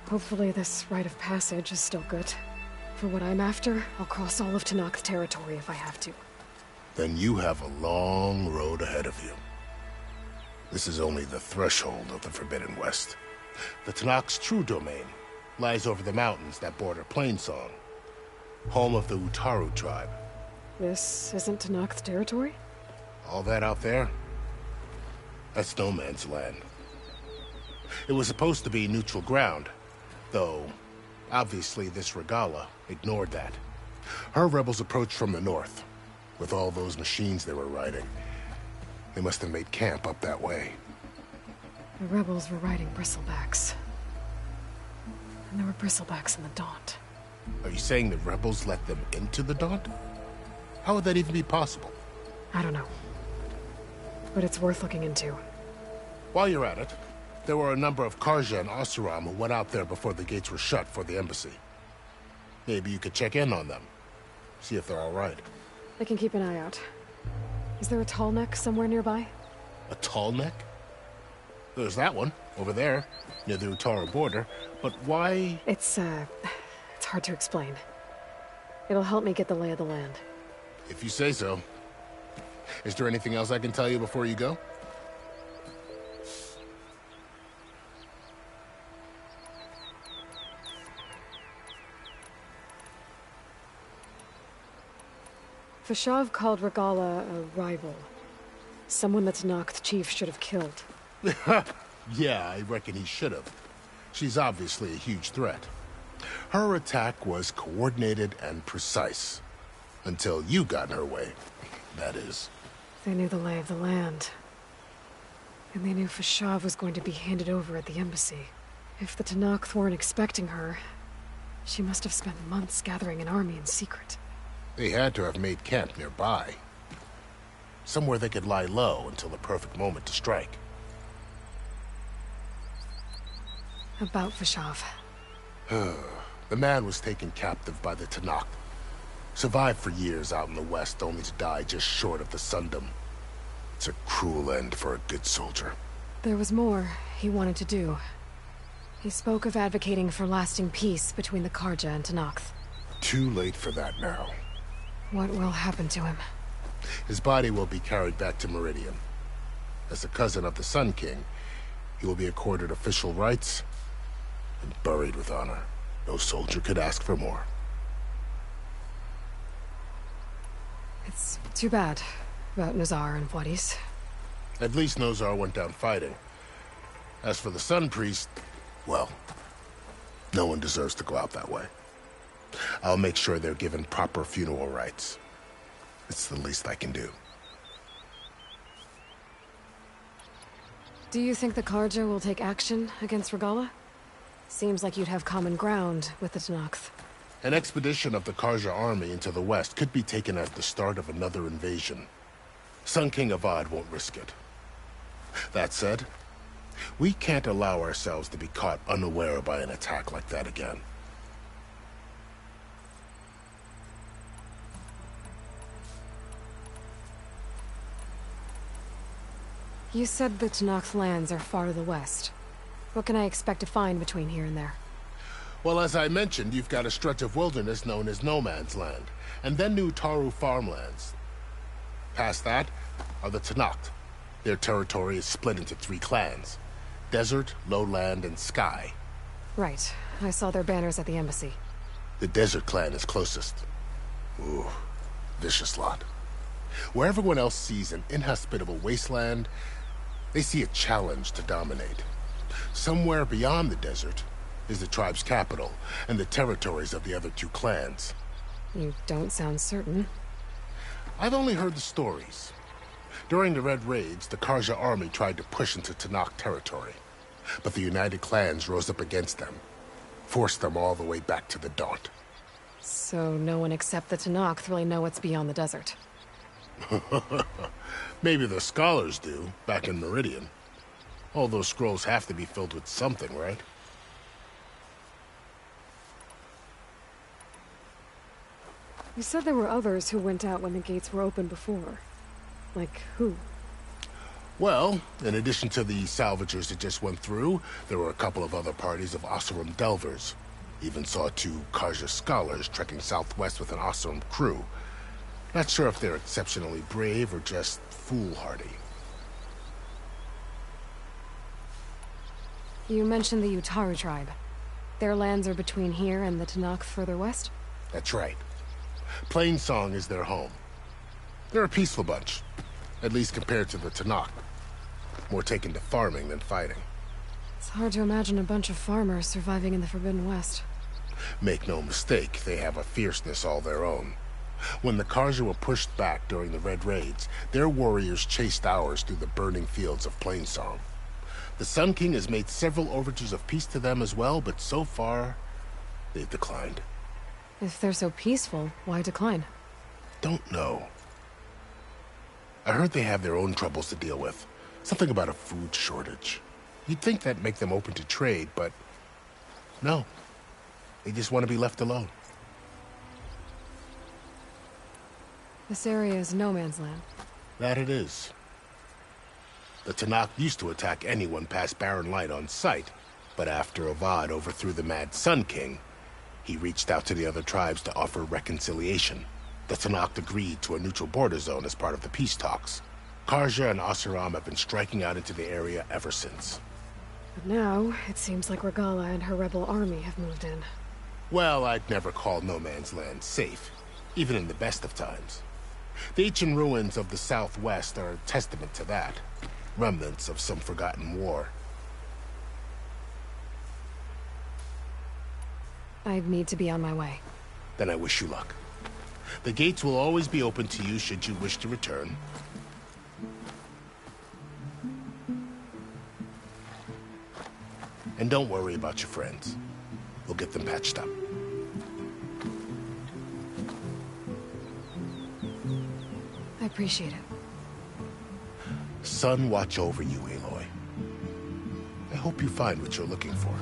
Hopefully this rite of passage is still good. For what I'm after, I'll cross all of Tenakth territory if I have to. Then you have a long road ahead of you. This is only the threshold of the Forbidden West. The Tenakth's true domain lies over the mountains that border Plainsong, home of the Utaru tribe. This isn't Tenakth territory? All that out there? That's no man's land. It was supposed to be neutral ground, though obviously this Regalla ignored that. Her rebels approached from the north, with all those machines they were riding. They must have made camp up that way. The rebels were riding bristlebacks. And there were bristlebacks in the Daunt. Are you saying the rebels let them into the Daunt? How would that even be possible? I don't know. But it's worth looking into. While you're at it, there were a number of Carja and Oseram who went out there before the gates were shut for the embassy. Maybe you could check in on them. See if they're all right. I can keep an eye out. Is there a tall neck somewhere nearby? A tall neck? There's that one, over there, near the Utaru border. But why? It's hard to explain. It'll help me get the lay of the land. If you say so. Is there anything else I can tell you before you go? Fashav called Regalla a rival. Someone that Tenakth chief should have killed. Yeah, I reckon he should have. She's obviously a huge threat. Her attack was coordinated and precise. Until you got in her way, that is. They knew the lay of the land. And they knew Fashav was going to be handed over at the embassy. If the Tenakth weren't expecting her, she must have spent months gathering an army in secret. They had to have made camp nearby. Somewhere they could lie low until the perfect moment to strike. About Fashav. The man was taken captive by the Tenakth. Survived for years out in the west, only to die just short of the Sundom. It's a cruel end for a good soldier. There was more he wanted to do. He spoke of advocating for lasting peace between the Carja and Tenakth. Too late for that now. What will happen to him? His body will be carried back to Meridian. As a cousin of the Sun King, he will be accorded official rights and buried with honor. No soldier could ask for more. It's too bad about Nozar and Vuadis. At least Nozar went down fighting. As for the Sun Priest, well, no one deserves to go out that way. I'll make sure they're given proper funeral rites. It's the least I can do. Do you think the Carja will take action against Regalla? Seems like you'd have common ground with the Tenakth. An expedition of the Carja army into the west could be taken as the start of another invasion. Sun King Avad won't risk it. That said, we can't allow ourselves to be caught unaware by an attack like that again. You said the Tenakth lands are far to the west. What can I expect to find between here and there? Well, as I mentioned, you've got a stretch of wilderness known as No Man's Land, and then new Utaru farmlands. Past that are the Tenakth. Their territory is split into 3 clans: Desert, Lowland, and Sky. Right. I saw their banners at the embassy. The Desert clan is closest. Ooh, vicious lot. Where everyone else sees an inhospitable wasteland, they see a challenge to dominate. Somewhere beyond the desert is the tribe's capital and the territories of the other 2 clans. You don't sound certain. I've only heard the stories. During the Red Raids, the Karja army tried to push into Tenakth territory, but the United Clans rose up against them, forced them all the way back to the Daunt. So no one except the Tenakth really know what's beyond the desert. Maybe the scholars do, back in Meridian. All those scrolls have to be filled with something, right? You said there were others who went out when the gates were open before. Like who? Well, in addition to the salvagers that just went through, there were a couple of other parties of Oseram delvers. Even saw 2 Karja scholars trekking southwest with an Oseram crew. Not sure if they're exceptionally brave or just foolhardy. You mentioned the Utaru tribe. Their lands are between here and the Tenakth further west? That's right. Plainsong is their home. They're a peaceful bunch, at least compared to the Tenakth. More taken to farming than fighting. It's hard to imagine a bunch of farmers surviving in the Forbidden West. Make no mistake, they have a fierceness all their own. When the Karja were pushed back during the Red Raids, their warriors chased ours through the burning fields of Plainsong. The Sun King has made several overtures of peace to them as well, but so far, they've declined. If they're so peaceful, why decline? Don't know. I heard they have their own troubles to deal with. Something about a food shortage. You'd think that'd make them open to trade, but no. They just want to be left alone. This area is no man's land. That it is. The Tenakth used to attack anyone past Barren Light on sight, but after Avad overthrew the Mad Sun King, he reached out to the other tribes to offer reconciliation. The Tenakth agreed to a neutral border zone as part of the peace talks. Karja and Oseram have been striking out into the area ever since. But now, it seems like Regalla and her rebel army have moved in. Well, I'd never call no man's land safe, even in the best of times. The ancient ruins of the Southwest are a testament to that. Remnants of some forgotten war. I need to be on my way. Then I wish you luck. The gates will always be open to you should you wish to return. And don't worry about your friends. We'll get them patched up. I appreciate it. Sun watch over you, Aloy. I hope you find what you're looking for.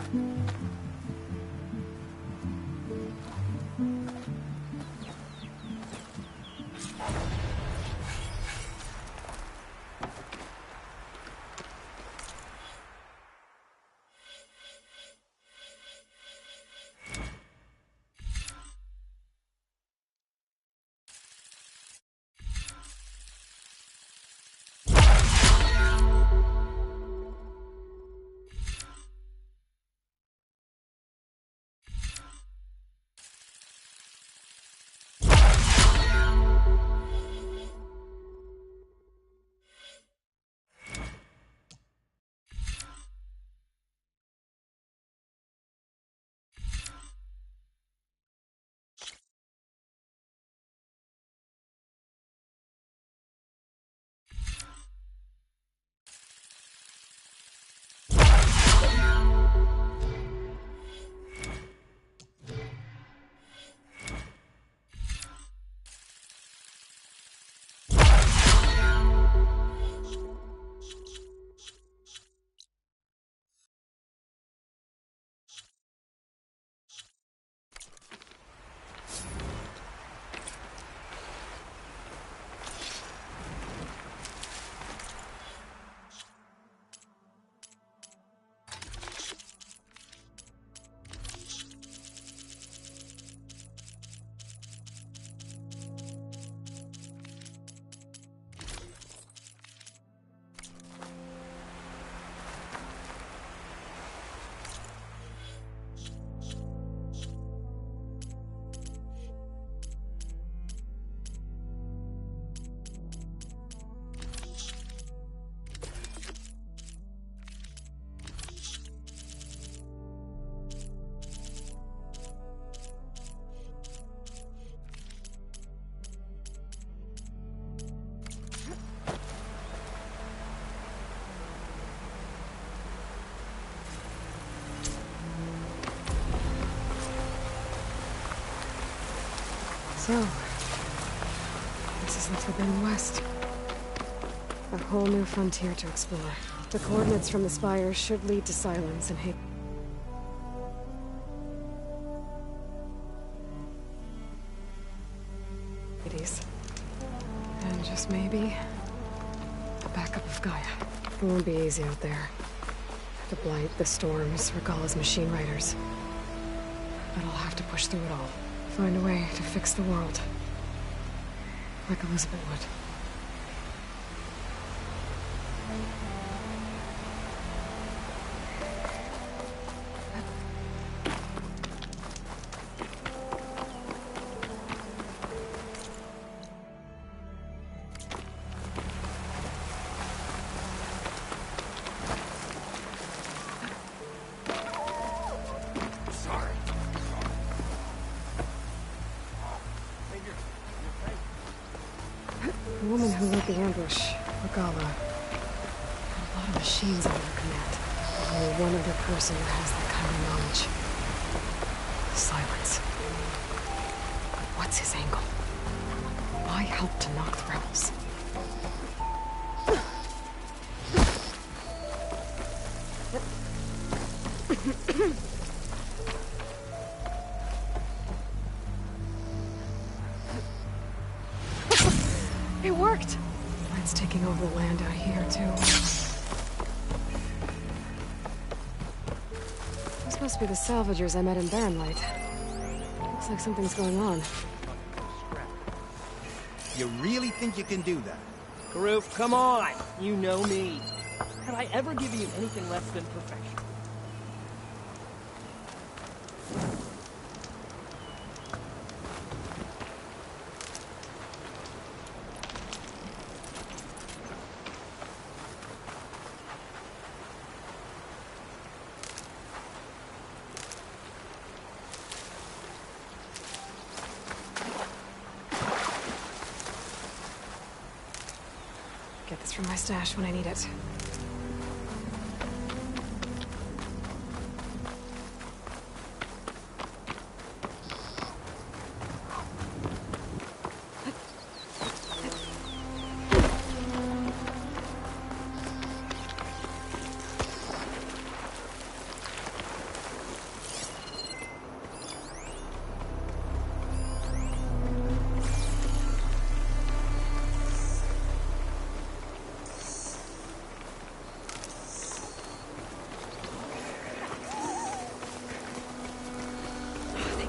So, this is the Forbidden West. A whole new frontier to explore. The coordinates from the spires should lead to Silence and Hades. And just maybe, a backup of Gaia. It won't be easy out there. The Blight, the Storms, Regalla's machine riders. But I'll have to push through it all. Find a way to fix the world. Like Elizabeth would. The woman who led the ambush, Regalla, had a lot of machines under her command. Only one other person who has that kind of knowledge. Silence. But what's his angle? Why help to knock the rebels? It worked! Blight's taking over the land out here, too. This must be the salvagers I met in Barrenlight. Looks like something's going on. You really think you can do that? Karuk, come on! You know me. Have I ever given you anything less than perfection? Get this from my stash when I need it.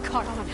Caught on.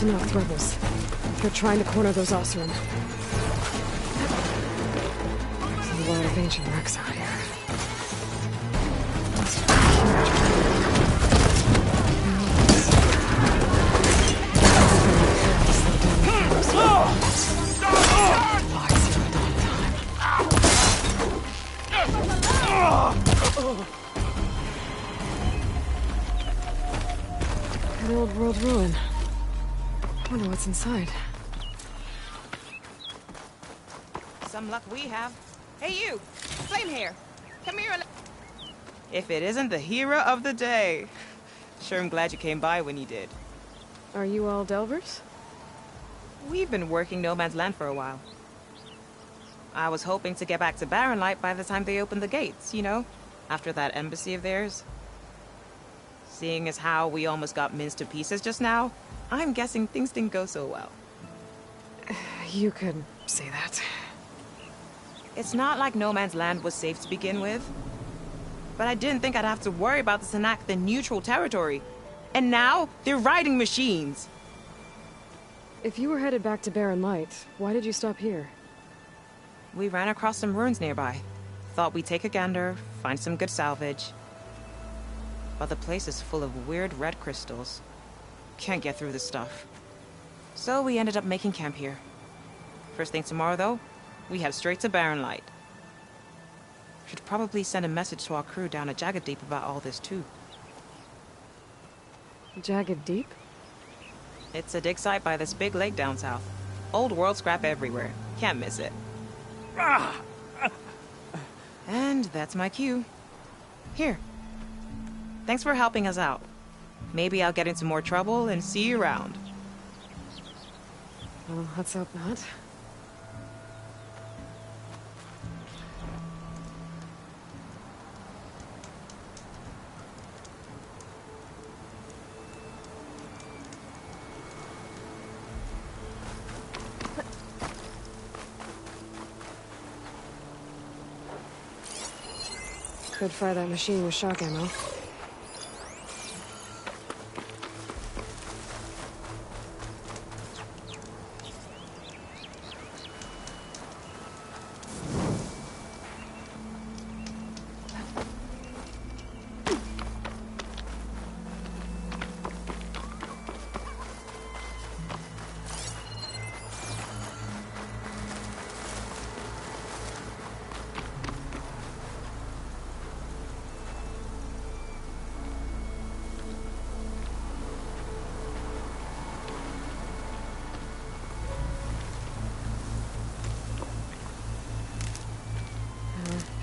Tenakth rebels. They're trying to corner those Oseram. There's a lot of ancient wrecks out here. Must be an old world ruin. Wonder what's inside. Some luck we have. Hey you! Flame hair! Come here If it isn't the hero of the day. Sure am glad you came by when you did. Are you all Delvers? We've been working No Man's Land for a while. I was hoping to get back to Barrenlight by the time they opened the gates, you know? After that embassy of theirs. Seeing as how we almost got minced to pieces just now, I'm guessing things didn't go so well. You could say that. It's not like No Man's Land was safe to begin with. But I didn't think I'd have to worry about the Tenakth in neutral territory. And now, they're riding machines. If you were headed back to Barren Light, why did you stop here? We ran across some ruins nearby. Thought we'd take a gander, find some good salvage. But the place is full of weird red crystals. Can't get through the stuff. So we ended up making camp here. First thing tomorrow, though, we head straight to Barren Light. Should probably send a message to our crew down at Jagged Deep about all this, too. Jagged Deep? It's a dig site by this big lake down south. Old world scrap everywhere. Can't miss it. And that's my cue. Here. Thanks for helping us out. Maybe I'll get into more trouble and see you around. Well, let's hope not. Could fire that machine with shock ammo.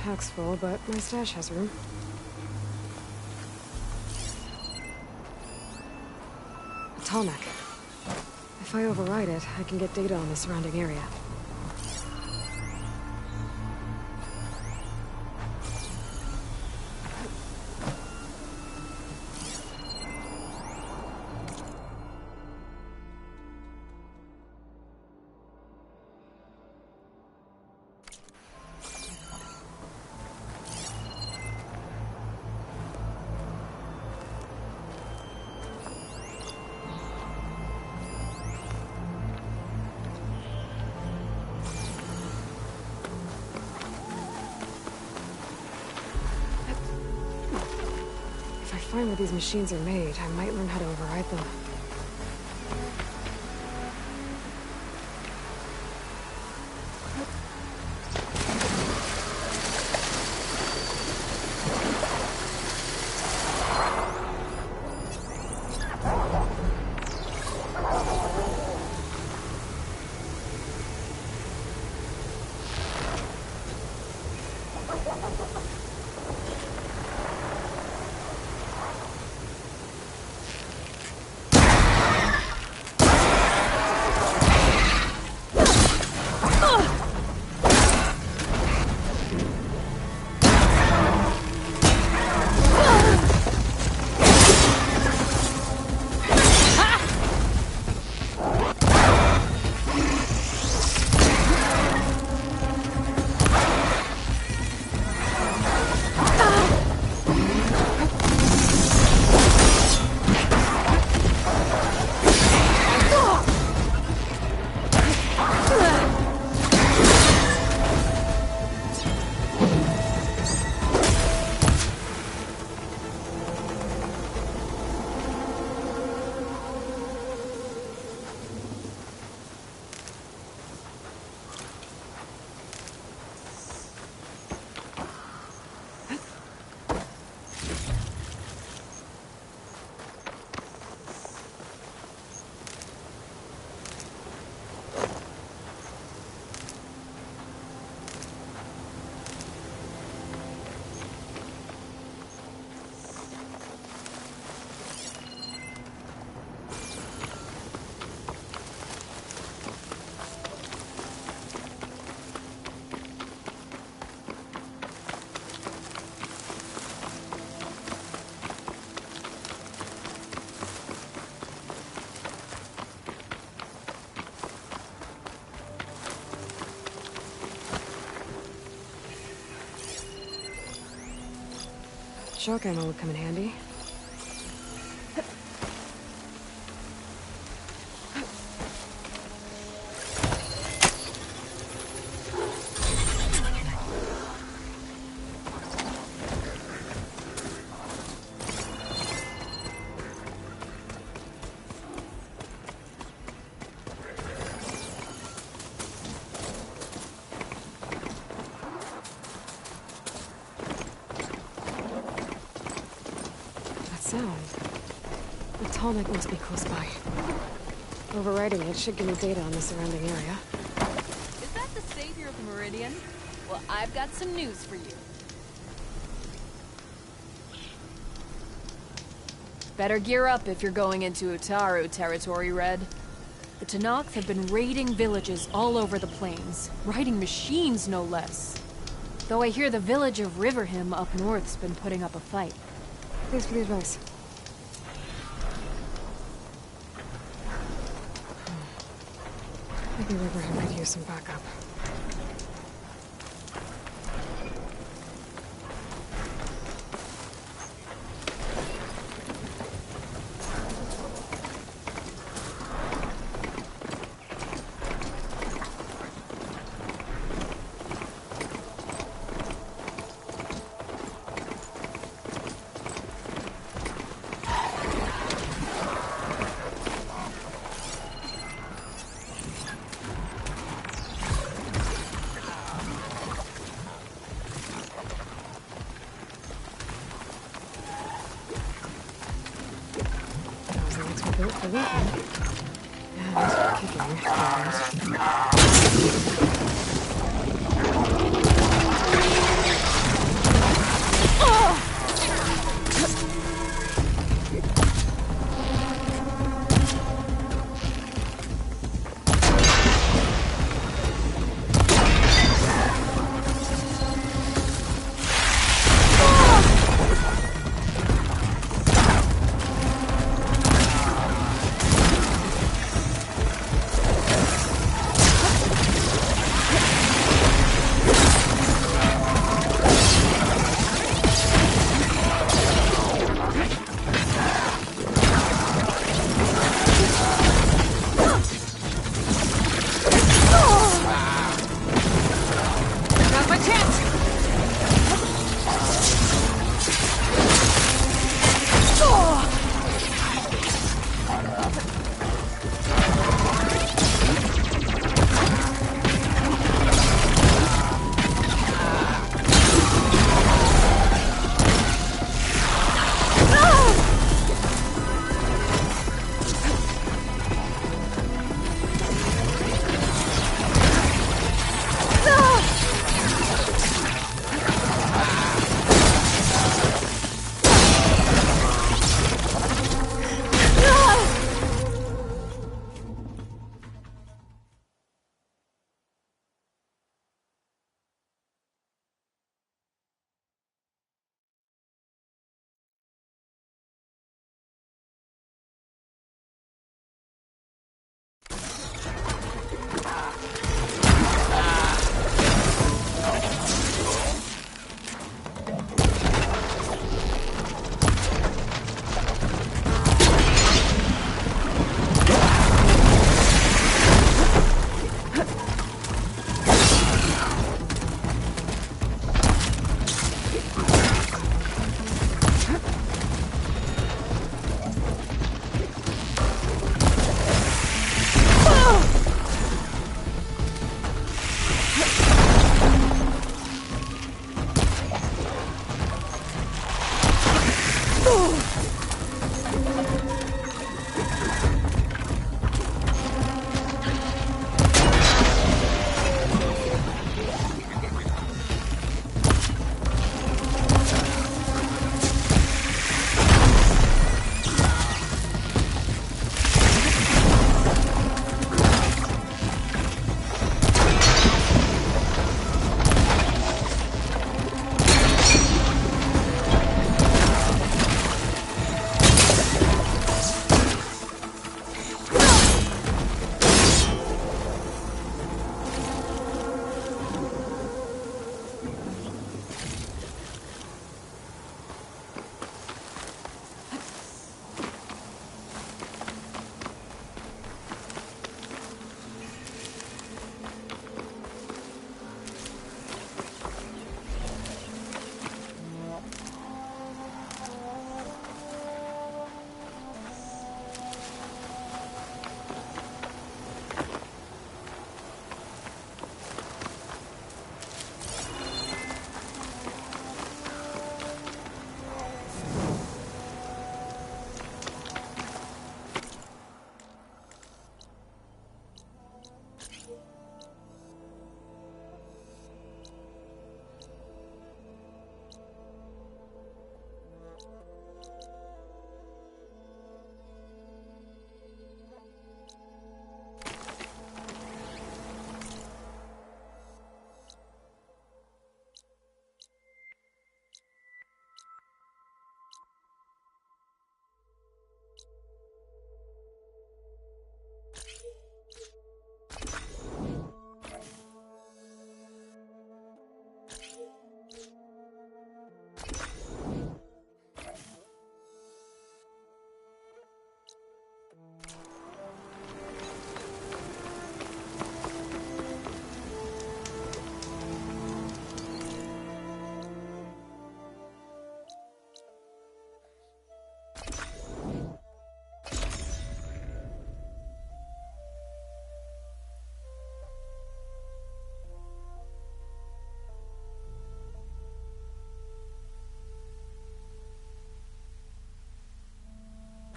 Pack's full, but my stash has room. A Tallneck. If I override it, I can get data on the surrounding area. If I find where these machines are made, I might learn how to override them. Shock ammo would come in handy. sound. The tallneck must be close by. Overriding it should give me data on the surrounding area. Is that the savior of the Meridian? Well, I've got some news for you. Better gear up if you're going into Utaru territory, Red. The Tenakth have been raiding villages all over the plains, riding machines no less. Though I hear the village of Riverhim up north's been putting up a fight. Thanks for the advice. Maybe Riverhim might use some backup. Built for that one.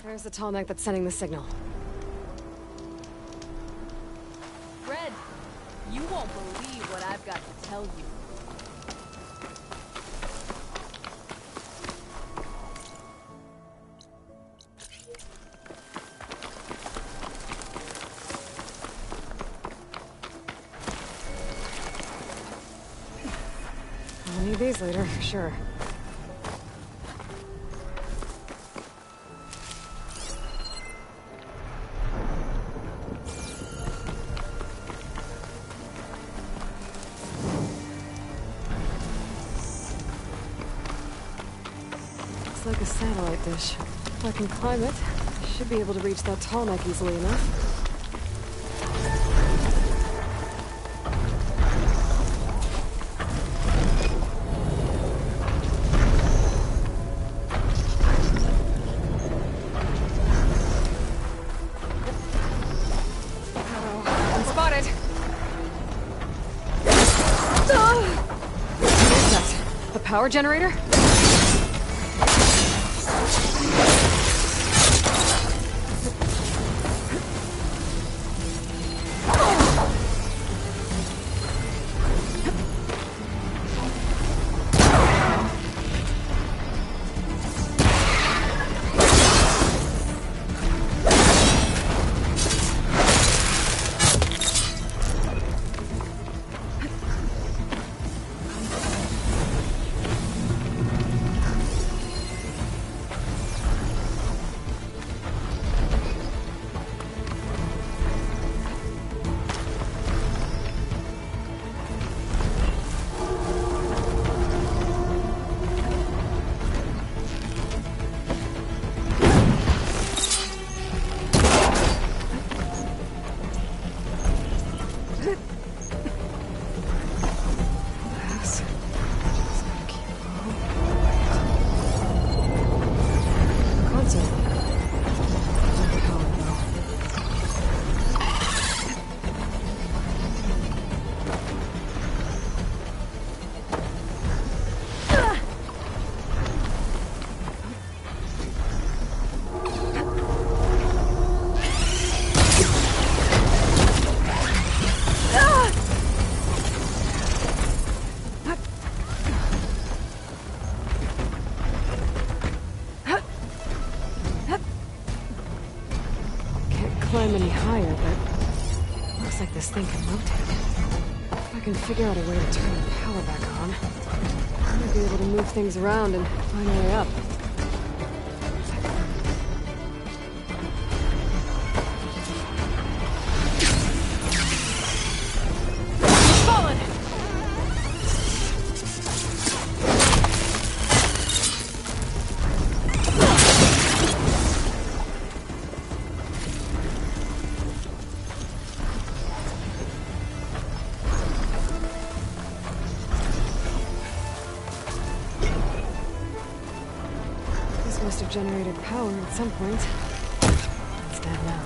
There's the tall neck that's sending the signal. Red, you won't believe what I've got to tell you. I'll need these later, for sure. Looks like a satellite dish. If I can climb it, I should be able to reach that tall neck easily enough. I'm spotted! What is that? A power generator? Climb any higher, but looks like this thing can rotate. If I can figure out a way to turn the power back on, I might be able to move things around and find a way up. Fallen! Must have generated power at some point. It's dead now.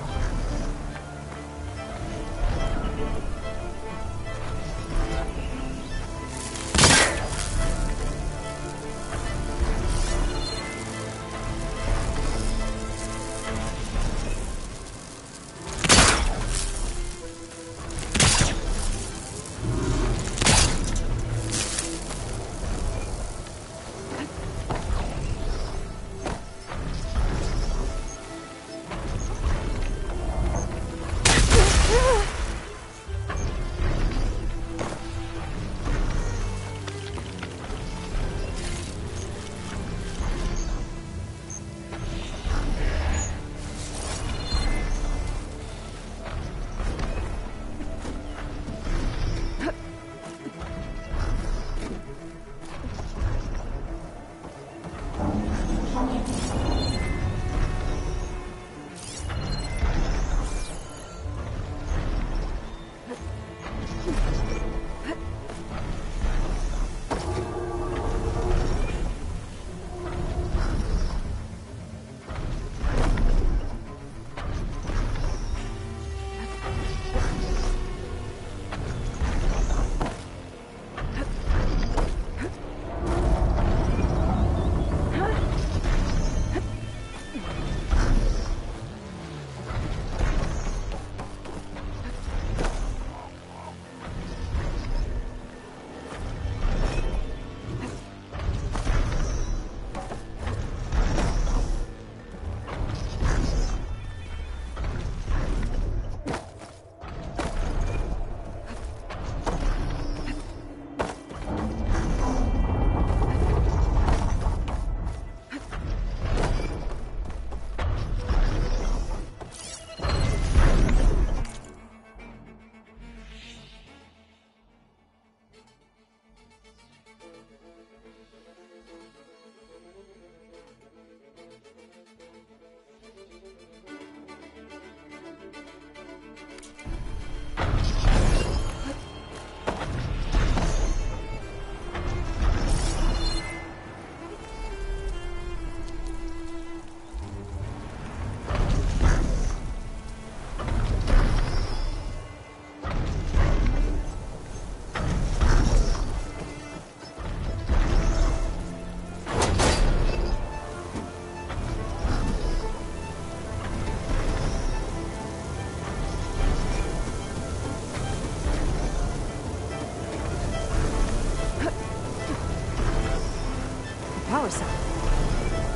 power cell.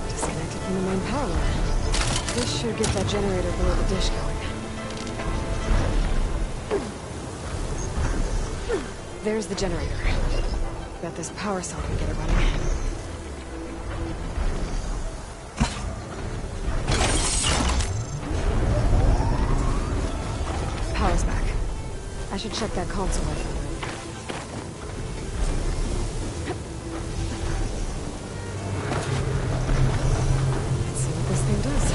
Disconnected from the main power line. This should get that generator below the dish going. There's the generator. Bet this power cell can get it running. Power's back. I should check that console I found earlier. Let's see what this thing does.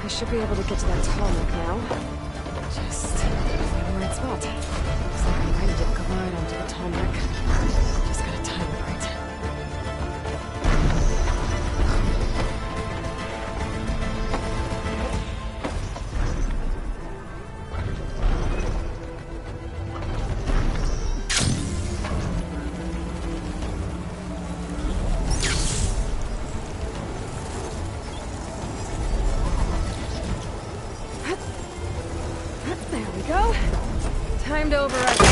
Should be able to get to that tarmac now. Just find the right spot. Looks like I'm ready to glide onto the tarmac. Just gotta time it right. Time to override